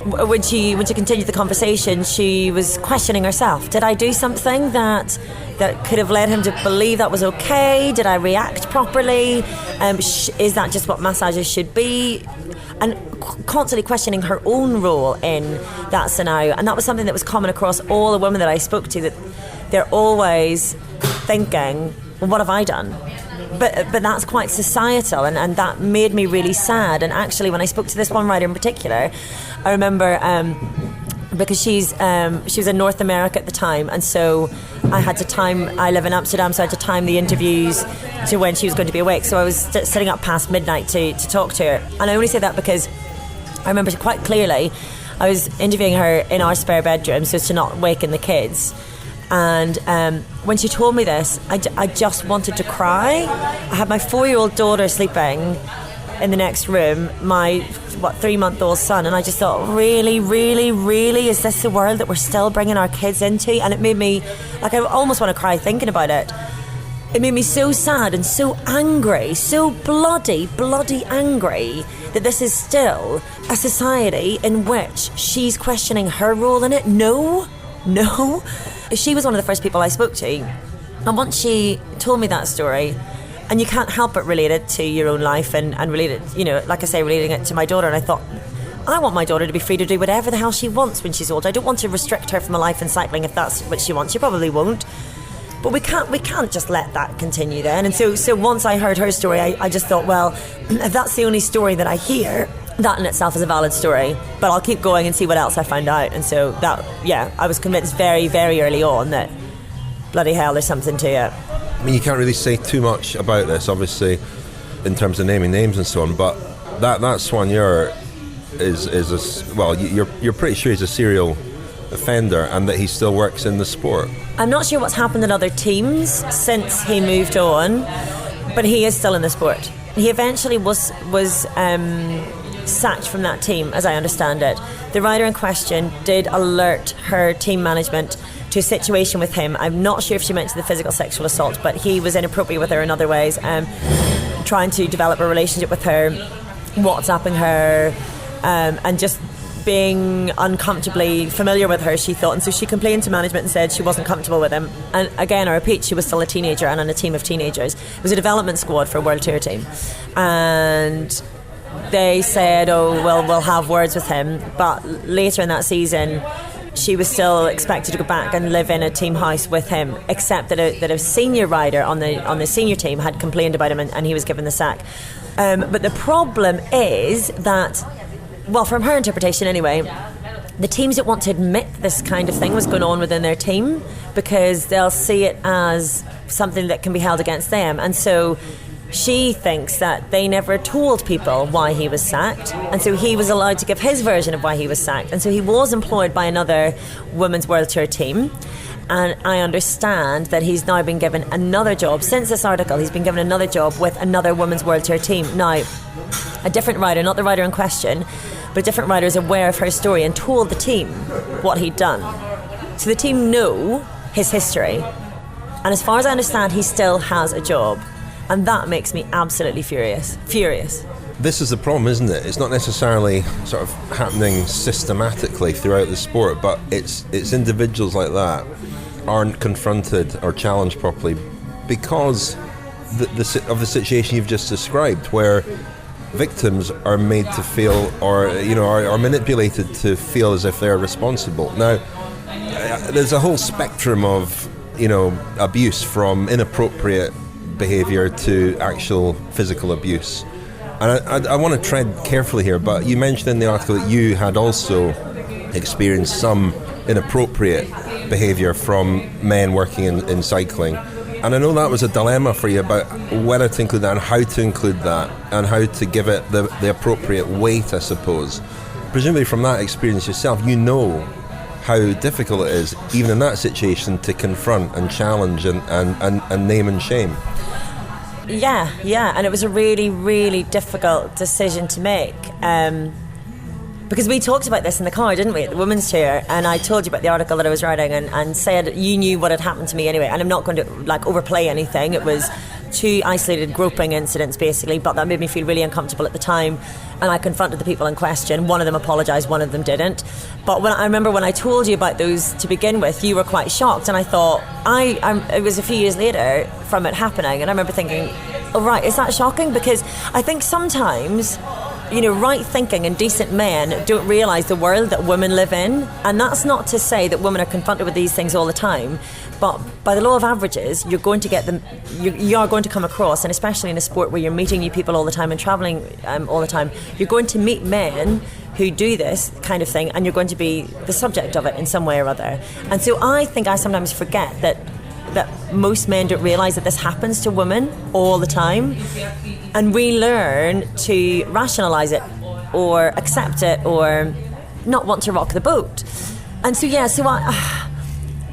When she continued the conversation, she was questioning herself. Did I do something that could have led him to believe that was okay? Did I react properly? Is that just what massages should be? And constantly questioning her own role in that scenario. And that was something that was common across all the women that I spoke to, that they're always thinking, well, what have I done? But that's quite societal, and that made me really sad. And actually, when I spoke to this one rider in particular, I remember because she was in North America at the time, and so I live in Amsterdam, so I had to time the interviews to when she was going to be awake. So I was sitting up past midnight to talk to her. And I only say that because I remember quite clearly I was interviewing her in our spare bedroom so as to not waken the kids. And when she told me this, I just wanted to cry. I had my 4-year-old daughter sleeping in the next room, my 3-month-old son, and I just thought, really, really, really, is this the world that we're still bringing our kids into? And it made me, I almost want to cry thinking about it. It made me so sad and so angry, so bloody angry that this is still a society in which she's questioning her role in it. No. She was one of the first people I spoke to, and once she told me that story, and you can't help but relate it to your own life and relate it, like I say, relating it to my daughter, and I thought, I want my daughter to be free to do whatever the hell she wants when she's old. I don't want to restrict her from a life in cycling if that's what she wants. She probably won't, but we can't just let that continue then. And so once I heard her story, I just thought, well, if that's the only story that I hear, that in itself is a valid story, but I'll keep going and see what else I find out. And so I was convinced very, very early on that bloody hell, there's something to it. I mean, you can't really say too much about this, obviously, in terms of naming names and so on, but that soigneur you're pretty sure he's a serial offender and that he still works in the sport. I'm not sure what's happened in other teams since he moved on, but he is still in the sport. He eventually was sacked from that team, as I understand it. The rider in question did alert her team management to a situation with him. I'm not sure if she mentioned the physical sexual assault, but he was inappropriate with her in other ways, trying to develop a relationship with her, WhatsApping her, and just being uncomfortably familiar with her, she thought. And so she complained to management and said she wasn't comfortable with him. And again, I repeat, she was still a teenager and on a team of teenagers. It was a development squad for a World Tour team. And they said, we'll have words with him. But later in that season, she was still expected to go back and live in a team house with him, except that a senior rider on the senior team had complained about him and he was given the sack. But the problem is that, well, from her interpretation anyway, the teams don't want to admit this kind of thing was going on within their team because they'll see it as something that can be held against them. And so she thinks that they never told people why he was sacked, and so he was allowed to give his version of why he was sacked. And so he was employed by another Women's World Tour team, and I understand that he's now been given another job. Since this article, he's been given another job with another Women's World Tour team. Now, a different rider, not the rider in question, but a different rider is aware of her story and told the team what he'd done. So the team know his history, and as far as I understand, he still has a job. And that makes me absolutely furious. This is the problem, isn't it? It's not necessarily sort of happening systematically throughout the sport, but it's individuals like that aren't confronted or challenged properly because of the situation you've just described, where victims are made to feel, or are manipulated to feel as if they're responsible. Now, there's a whole spectrum of abuse, from inappropriate behaviour to actual physical abuse. And I want to tread carefully here, but you mentioned in the article that you had also experienced some inappropriate behaviour from men working in cycling. And I know that was a dilemma for you about whether to include that and how to include that and how to give it the appropriate weight, I suppose. Presumably from that experience yourself, you know how difficult it is, even in that situation, to confront and challenge and name and shame. Yeah, and it was a really, really difficult decision to make. Because we talked about this in the car, didn't we, at the women's tour, and I told you about the article that I was writing and said you knew what had happened to me anyway, and I'm not going to overplay anything. It was 2 isolated groping incidents basically, but that made me feel really uncomfortable at the time, and I confronted the people in question. One of them apologised, one of them didn't. But I remember when I told you about those to begin with, you were quite shocked, and I thought, it was a few years later from it happening, and I remember thinking, oh right, is that shocking? Because I think sometimes right thinking and decent men don't realise the world that women live in. And that's not to say that women are confronted with these things all the time, but by the law of averages, you're going to get them. You are going to come across, and especially in a sport where you're meeting new people all the time and travelling all the time, you're going to meet men who do this kind of thing, and you're going to be the subject of it in some way or other. And so I think I sometimes forget that most men don't realise that this happens to women all the time, and we learn to rationalise it or accept it or not want to rock the boat. And so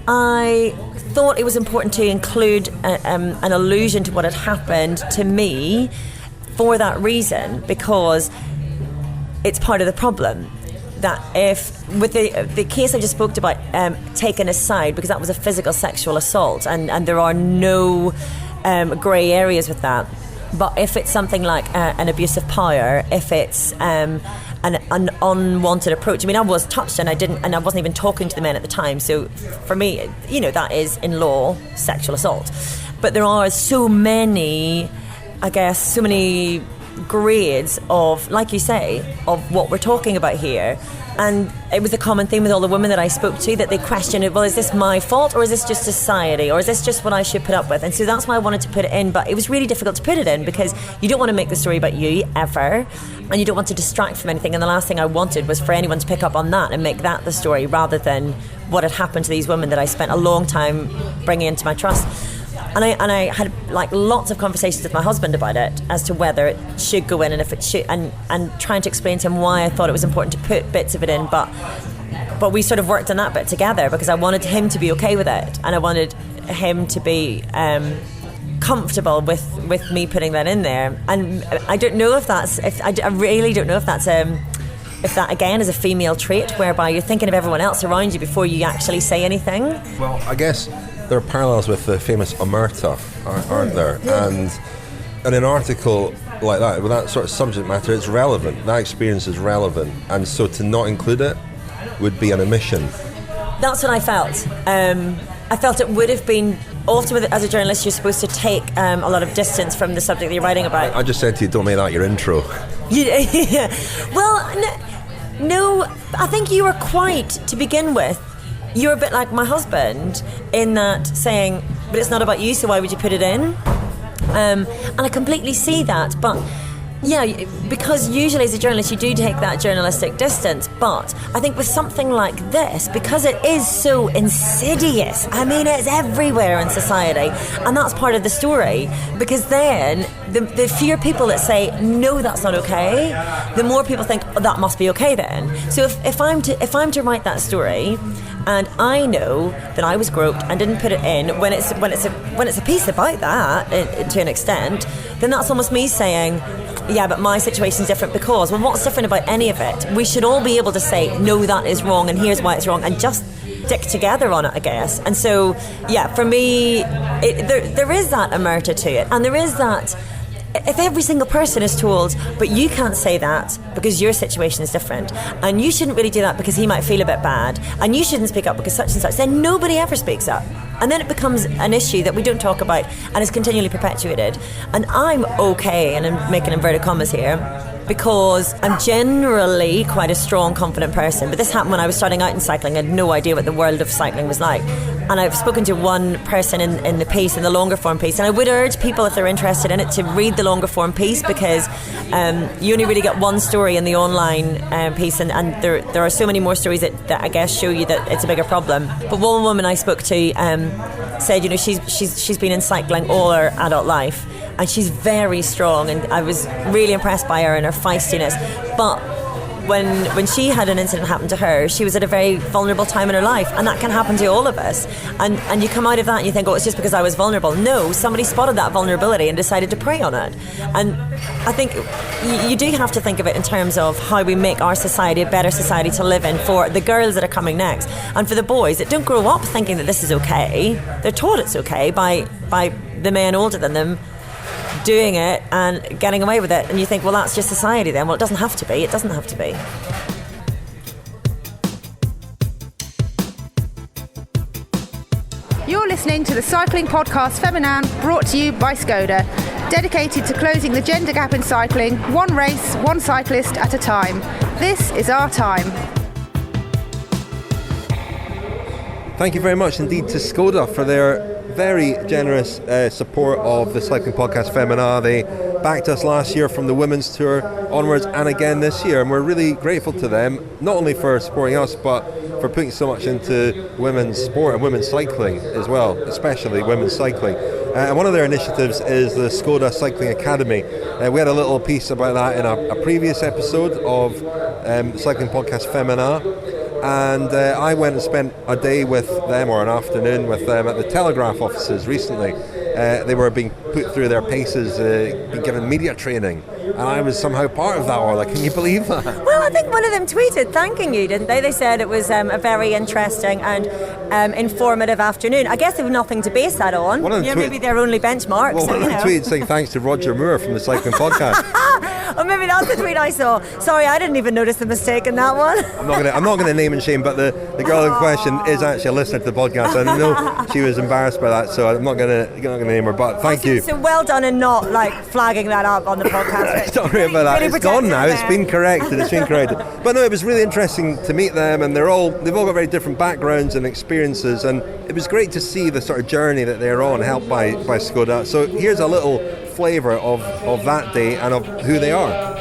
I thought it was important to include an allusion to what had happened to me for that reason, because it's part of the problem. That if, with the case I just spoke about, taken aside, because that was a physical sexual assault, and there are no grey areas with that. But if it's something like an abuse of power, if it's an unwanted approach, I mean, I was touched and I wasn't even talking to the men at the time. So for me, that is in law sexual assault. But there are so many grades of, like you say, of what we're talking about here. And it was a common theme with all the women that I spoke to, that they questioned, well, is this my fault, or is this just society, or is this just what I should put up with? And so that's why I wanted to put it in, but it was really difficult to put it in because you don't want to make the story about you ever, and you don't want to distract from anything. And the last thing I wanted was for anyone to pick up on that and make that the story, rather than what had happened to these women that I spent a long time bringing into my trust. And I had lots of conversations with my husband about it as to whether it should go in and if it should, and trying to explain to him why I thought it was important to put bits of it in, but we sort of worked on that bit together because I wanted him to be okay with it, and I wanted him to be comfortable with me putting that in there. And I don't know if I really don't know if that's if that again is a female trait whereby you're thinking of everyone else around you before you actually say anything. Well, I guess there are parallels with the famous omerta, aren't there? And an article like that, with that sort of subject matter, it's relevant. That experience is relevant. And so to not include it would be an omission. That's what I felt. I felt it would have been, often as a journalist, you're supposed to take a lot of distance from the subject that you're writing about. I just said to you, don't make that your intro. Yeah. Well, no, I think you were quite, to begin with, you're a bit like my husband in that saying, but it's not about you, so why would you put it in? And I completely see that, but yeah, because usually as a journalist you do take that journalistic distance, but I think with something like this, because it is so insidious, I mean, it's everywhere in society, and that's part of the story, because then the fewer people that say, no, that's not okay, the more people think, oh, that must be okay then. So if I'm to write that story, and I know that I was groped and didn't put it in, when it's a piece about that to an extent, then that's almost me saying, yeah, but my situation's different because, well, what's different about any of it? We should all be able to say, no, that is wrong and here's why it's wrong, and just stick together on it, I guess. And so, yeah, for me, there is that omerta to it, and there is that. If every single person is told, but you can't say that because your situation is different, and you shouldn't really do that because he might feel a bit bad, and you shouldn't speak up because such and such, then nobody ever speaks up. And then it becomes an issue that we don't talk about and is continually perpetuated. And I'm okay, and I'm making inverted commas here, because I'm generally quite a strong, confident person. But this happened when I was starting out in cycling. I had no idea what the world of cycling was like. And I've spoken to one person in the piece, in the longer form piece, and I would urge people, if they're interested in it, to read the longer form piece, because you only really get one story in the online piece, and there are so many more stories that I guess show you that it's a bigger problem. But one woman I spoke to said, you know, she's been in cycling all her adult life, and she's very strong, and I was really impressed by her and her feistiness. But when she had an incident happen to her, she was at a very vulnerable time in her life, and that can happen to all of us. And you come out of that and you think, oh, it's just because I was vulnerable. No, somebody spotted that vulnerability and decided to prey on it. And I think you do have to think of it in terms of how we make our society a better society to live in for the girls that are coming next, and for the boys that don't grow up thinking that this is okay. They're taught it's okay by the men older than them doing it and getting away with it, and you think, well, that's just society then. Well, it doesn't have to be. It doesn't have to be. You're listening to the Cycling Podcast Féminin, brought to you by Skoda, dedicated to closing the gender gap in cycling, one race, one cyclist at a time. This is our time. Thank you very much indeed to Skoda for their very generous support of the Cycling Podcast Féminin. They backed us last year from the women's tour onwards, and again this year, and we're really grateful to them, not only for supporting us, but for putting so much into women's sport and women's cycling as well, especially women's cycling. And one of their initiatives is the Skoda Cycling Academy. We had a little piece about that in a previous episode of Cycling Podcast Féminin. And I went and spent a day with them, or an afternoon with them, at the Telegraph offices recently. They were being put through their paces, being given media training, and I was somehow part of that, Orla. Can you believe that? Well, I think one of them tweeted thanking you, didn't they? They said it was a very interesting and informative afternoon. I guess they have nothing to base that on. Maybe their only benchmark. Well, one of them tweeted saying thanks to Roger Moore from the Cycling Podcast. Or maybe that's the tweet I saw. Sorry, I didn't even notice the mistake in that one. I'm not going to name and shame, but the girl in question is actually a listener to the podcast. I know she was embarrassed by that, so I'm not going to name her. But thank you. So well done in not flagging that up on the podcast. Don't worry about that. It's gone now. It's been corrected. But no, it was really interesting to meet them, and they've all got very different backgrounds and experiences, and it was great to see the sort of journey that they're on, helped by Skoda. So here's a little flavour of that day and of who they are.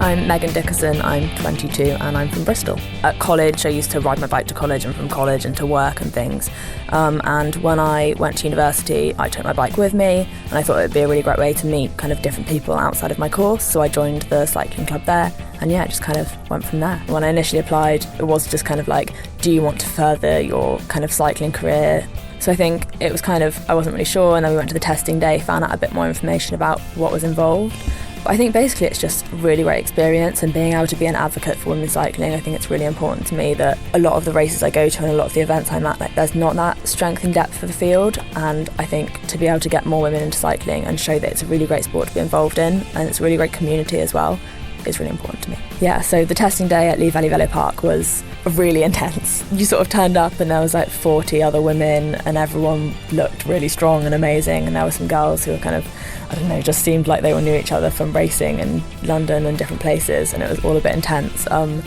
I'm Megan Dickerson, I'm 22 and I'm from Bristol. At college I used to ride my bike to college and from college into work and things, and when I went to university I took my bike with me, and I thought it would be a really great way to meet kind of different people outside of my course, so I joined the cycling club there, and yeah, it just kind of went from there. When I initially applied, it was just kind of like, do you want to further your kind of cycling career? So I think it was kind of, I wasn't really sure, and then we went to the testing day, found out a bit more information about what was involved. But I think basically it's just a really great experience, and being able to be an advocate for women's cycling, I think it's really important to me that a lot of the races I go to and a lot of the events I'm at, there's not that strength and depth for the field, and I think to be able to get more women into cycling and show that it's a really great sport to be involved in, and it's a really great community as well, is really important to me. Yeah, so the testing day at Lee Valley Velo Park was really intense. You sort of turned up and there was 40 other women, and everyone looked really strong and amazing, and there were some girls who were kind of, I don't know, just seemed like they all knew each other from racing in London and different places, and it was all a bit intense. And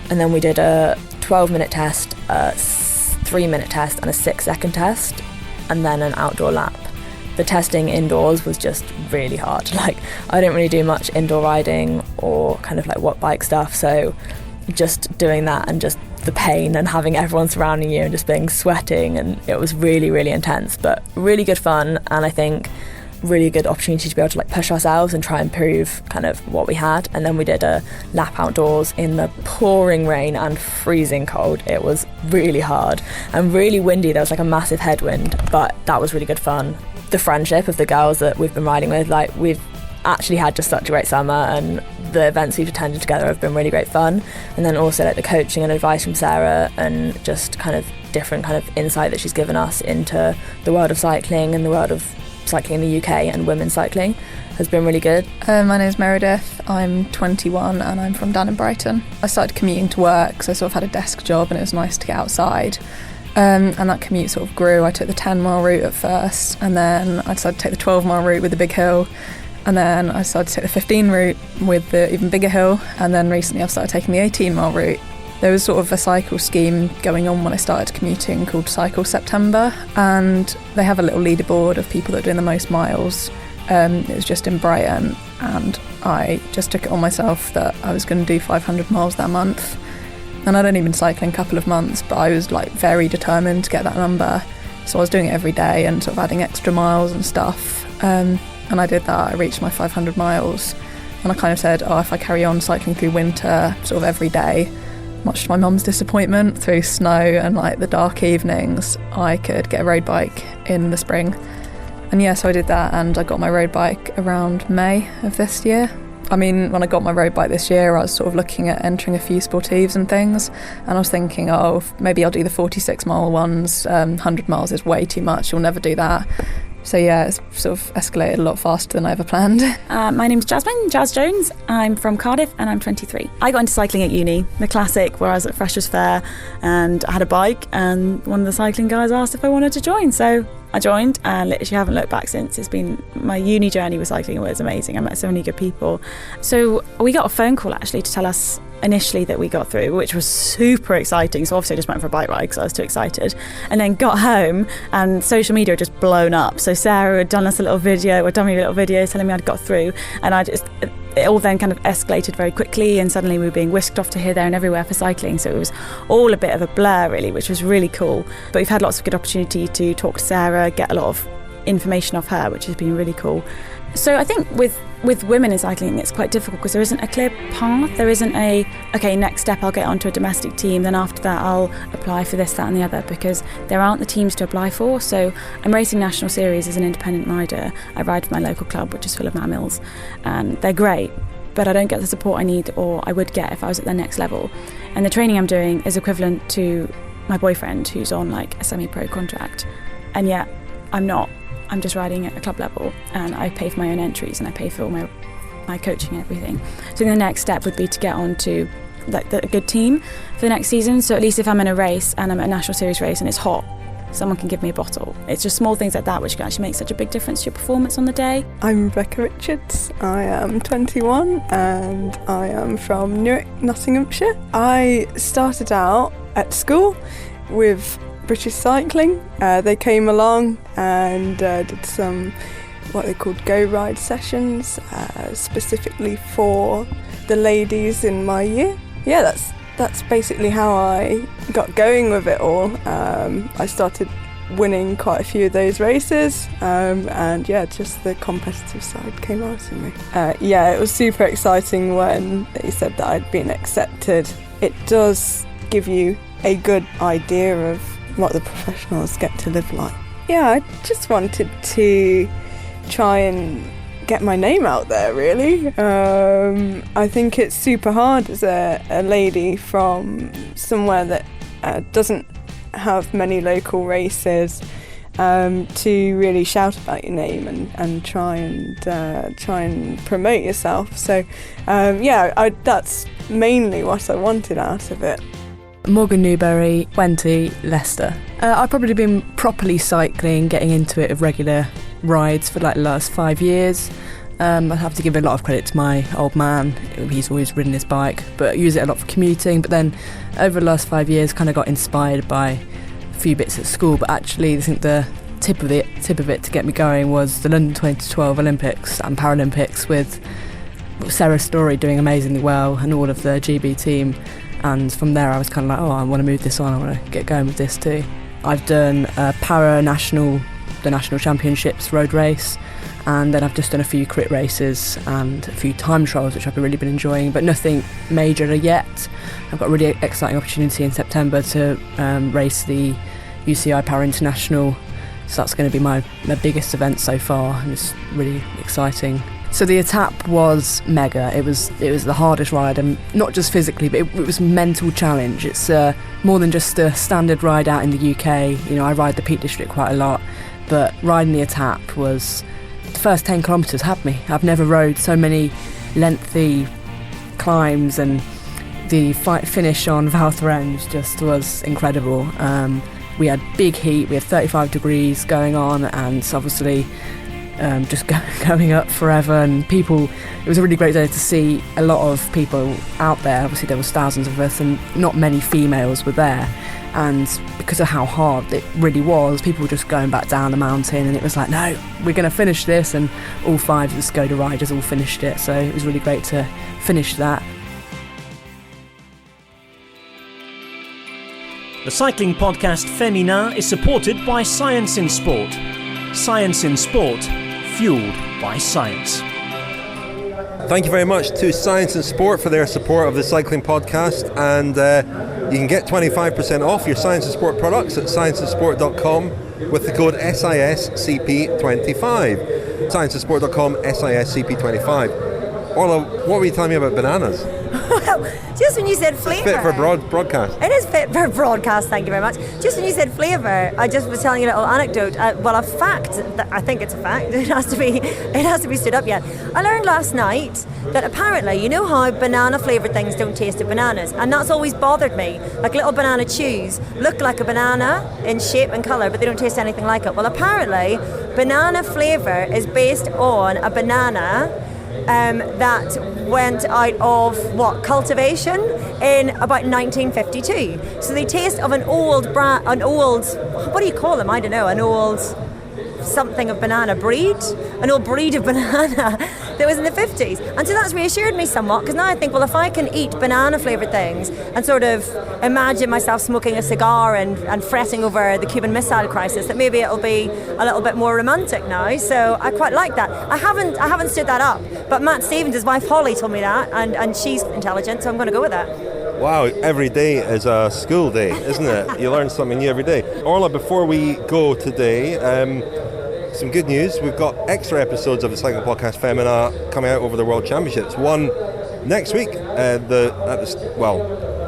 then we did a 12-minute test, a 3-minute test and a 6-second test, and then an outdoor lap. The testing indoors was just really hard. I didn't really do much indoor riding or kind of what bike stuff, so just doing that and just the pain and having everyone surrounding you and just being sweating, and it was really, really intense, but really good fun. And I think really good opportunity to be able to like push ourselves and try and improve kind of what we had. And then we did a lap outdoors in the pouring rain and freezing cold. It was really hard and really windy. There was like a massive headwind, but that was really good fun. The friendship of the girls that we've been riding with, like we've actually had just such a great summer, and the events we've attended together have been really great fun. And then also like the coaching and advice from Sarah, and just kind of different kind of insight that she's given us into the world of cycling and the world of cycling in the UK and women's cycling has been really good. My name's Meredith, I'm 21 and I'm from down in Brighton. I started commuting to work, so I sort of had a desk job and it was nice to get outside. And that commute sort of grew. I took the 10-mile route at first, and then I decided to take the 12-mile route with the big hill, and then I decided to take the 15 route with the even bigger hill, and then recently I've started taking the 18-mile route. There was sort of a cycle scheme going on when I started commuting called Cycle September, and they have a little leaderboard of people that are doing the most miles. It was just in Brighton, and I just took it on myself that I was going to do 500 miles that month. And I'd only been cycling a couple of months, but I was like very determined to get that number. So I was doing it every day and sort of adding extra miles and stuff. And I did that. I reached my 500 miles, and I kind of said, if I carry on cycling through winter sort of every day, much to my mum's disappointment, through snow and like the dark evenings, I could get a road bike in the spring. And yeah, so I did that, and I got my road bike around May of this year. I mean, when I got my road bike this year, I was sort of looking at entering a few sportives and things, and I was thinking, maybe I'll do the 46-mile ones. 100 miles is way too much, you'll never do that. So yeah, it's sort of escalated a lot faster than I ever planned. My name's Jasmine, Jazz Jones. I'm from Cardiff and I'm 23. I got into cycling at uni, the classic, where I was at Freshers' Fair and I had a bike, and one of the cycling guys asked if I wanted to join. So I joined and literally haven't looked back since. It's been, my uni journey with cycling was amazing. I met so many good people. So we got a phone call actually to tell us initially that we got through, which was super exciting. So obviously I just went for a bike ride because I was too excited, and then got home and social media had just blown up. So Sarah had done me a little video telling me I'd got through, and it all then kind of escalated very quickly, and suddenly we were being whisked off to here, there and everywhere for cycling. So it was all a bit of a blur really, which was really cool. But we've had lots of good opportunity to talk to Sarah, get a lot of information off her, which has been really cool. So I think with women in cycling, it's quite difficult because there isn't a clear path. There isn't next step, I'll get onto a domestic team, then after that I'll apply for this, that and the other, because there aren't the teams to apply for. So I'm racing national series as an independent rider. I ride for my local club, which is full of mammals, and they're great, but I don't get the support I need, or I would get if I was at their next level. And the training I'm doing is equivalent to my boyfriend, who's on like a semi-pro contract, and yet I'm not. I'm just riding at a club level, and I pay for my own entries and I pay for all my coaching and everything. So the next step would be to get on to a good team for the next season. So at least if I'm in a race and I'm at a national series race and it's hot, someone can give me a bottle. It's just small things like that which can actually make such a big difference to your performance on the day. I'm Rebecca Richards. I am 21 and I am from Newark, Nottinghamshire. I started out at school with British Cycling. They came along and did some what they called go ride sessions, specifically for the ladies in my year. Yeah, that's basically how I got going with it all. I started winning quite a few of those races, and yeah, just the competitive side came out in me. It was super exciting when they said that I'd been accepted. It does give you a good idea of what the professionals get to live like. Yeah, I just wanted to try and get my name out there, really. I think it's super hard as a lady from somewhere that doesn't have many local races to really shout about your name and try and promote yourself. So that's mainly what I wanted out of it. Morgan Newberry, 20, Leicester. I've probably been properly cycling, getting into it of regular rides for like the last 5 years. I'd have to give a lot of credit to my old man. He's always ridden his bike, but I use it a lot for commuting. But then over the last 5 years, kind of got inspired by a few bits at school. But actually, I think the tip of it to get me going was the London 2012 Olympics and Paralympics, with Sarah Story doing amazingly well and all of the GB team. And from there I was kind of like, I want to move this on, I want to get going with this too. I've done the National Championships road race, and then I've just done a few crit races and a few time trials, which I've really been enjoying, but nothing major yet. I've got a really exciting opportunity in September to race the UCI Para International, so that's going to be my biggest event so far, and it's really exciting. So the Étape was mega. It was the hardest ride, and not just physically, but it was a mental challenge. It's more than just a standard ride out in the UK. You know, I ride the Peak District quite a lot, but riding the Étape was, the first 10 kilometres had me. I've never rode so many lengthy climbs, and the finish on Val Thorens just was incredible. We had big heat, we had 35 degrees going on, and obviously just going up forever, and people, it was a really great day to see a lot of people out there. Obviously there was thousands of us and not many females were there, and because of how hard it really was, people were just going back down the mountain, and it was like, no, we're going to finish this, and all 5 of the Skoda riders all finished it, so it was really great to finish that. The Cycling Podcast Féminin is supported by Science in Sport. Science in Sport, fueled by science. Thank you very much to Science in Sport for their support of the Cycling Podcast, and you can get 25% off your Science in Sport products at scienceinsport.com with the code SISCP25. scienceinsport.com SISCP25. Orla, what were you telling me about bananas? Well, just when you said flavour. It's fit for broadcast. It is fit for broadcast, thank you very much. Just when you said flavour, I just was telling you a little anecdote. A fact, that I think it's a fact, it has to be stood up yet. I learned last night that apparently, you know how banana flavoured things don't taste of bananas, and that's always bothered me. Like little banana chews look like a banana in shape and colour, but they don't taste anything like it. Well, apparently, banana flavour is based on a banana that went out of cultivation in about 1952. So they taste of an old what do you call them? I don't know, an old something of banana breed, an old breed of banana that was in the 50s. And so that's reassured me somewhat, because now I think, well, if I can eat banana flavoured things and sort of imagine myself smoking a cigar and fretting over the Cuban Missile Crisis, that maybe it'll be a little bit more romantic now. So I quite like that. I haven't stood that up, but Matt Stevens, his wife Holly, told me that, and she's intelligent, so I'm going to go with that. Wow, every day is a school day, isn't it? You learn something new every day. Orla, before we go today, some good news. We've got extra episodes of the Cycling Podcast Féminin coming out over the World Championships. One next week,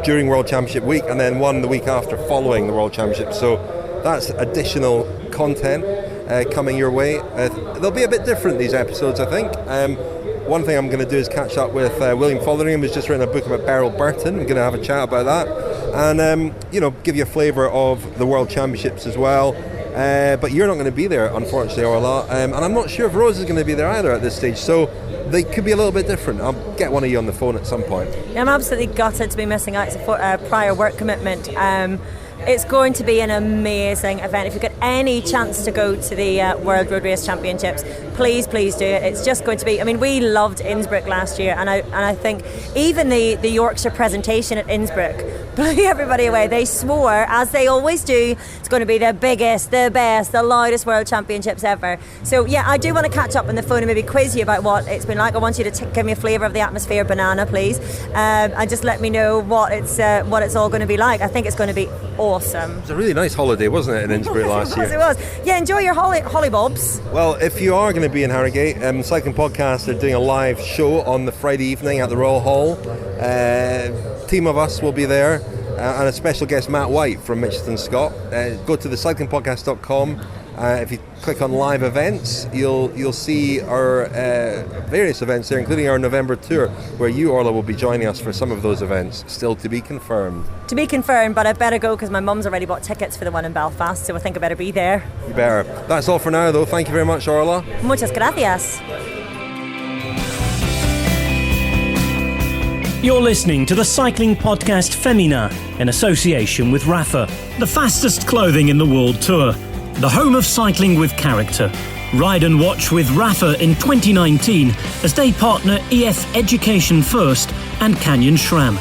during World Championship week, and then one the week after following the World Championship. So that's additional content coming your way. They'll be a bit different, these episodes, I think. One thing I'm going to do is catch up with William Fotheringham, who's just written a book about Beryl Burton. We're going to have a chat about that, and give you a flavour of the World Championships as well. But you're not going to be there, unfortunately, Orla, and I'm not sure if Rose is going to be there either at this stage, so they could be a little bit different. I'll get one of you on the phone at some point. Yeah, I'm absolutely gutted to be missing out. It's a prior work commitment. It's going to be an amazing event. If you get any chance to go to the World Road Race Championships, please do it. It's just going to be, we loved Innsbruck last year, and I think even the Yorkshire presentation at Innsbruck blew everybody away. They swore, as they always do, it's going to be the biggest, the best, the loudest World Championships ever. So yeah, I do want to catch up on the phone and maybe quiz you about what it's been like. I want you to give me a flavour of the atmosphere banana, please, and just let me know what it's all going to be like. I think it's going to be awesome. It was a really nice holiday, wasn't it, in Innsbruck last year? It was. Yeah, enjoy your hollybobs. Well, if you are going to be in Harrogate, Cycling Podcast are doing a live show on the Friday evening at the Royal Hall. Team of us will be there, and a special guest, Matt White from Mitchelton Scott. Go to thecyclingpodcast.com. If you click on live events, you'll see our various events there, including our November tour, where you, Orla, will be joining us for some of those events. Still to be confirmed. To be confirmed, but I better go because my mum's already bought tickets for the one in Belfast, so I think I better be there. You better. That's all for now, though. Thank you very much, Orla. Muchas gracias. You're listening to the Cycling Podcast Féminin in association with Rapha, the fastest clothing in the World Tour. The home of cycling with character. Ride and watch with Rapha in 2019 as they partner EF Education First and Canyon SRAM.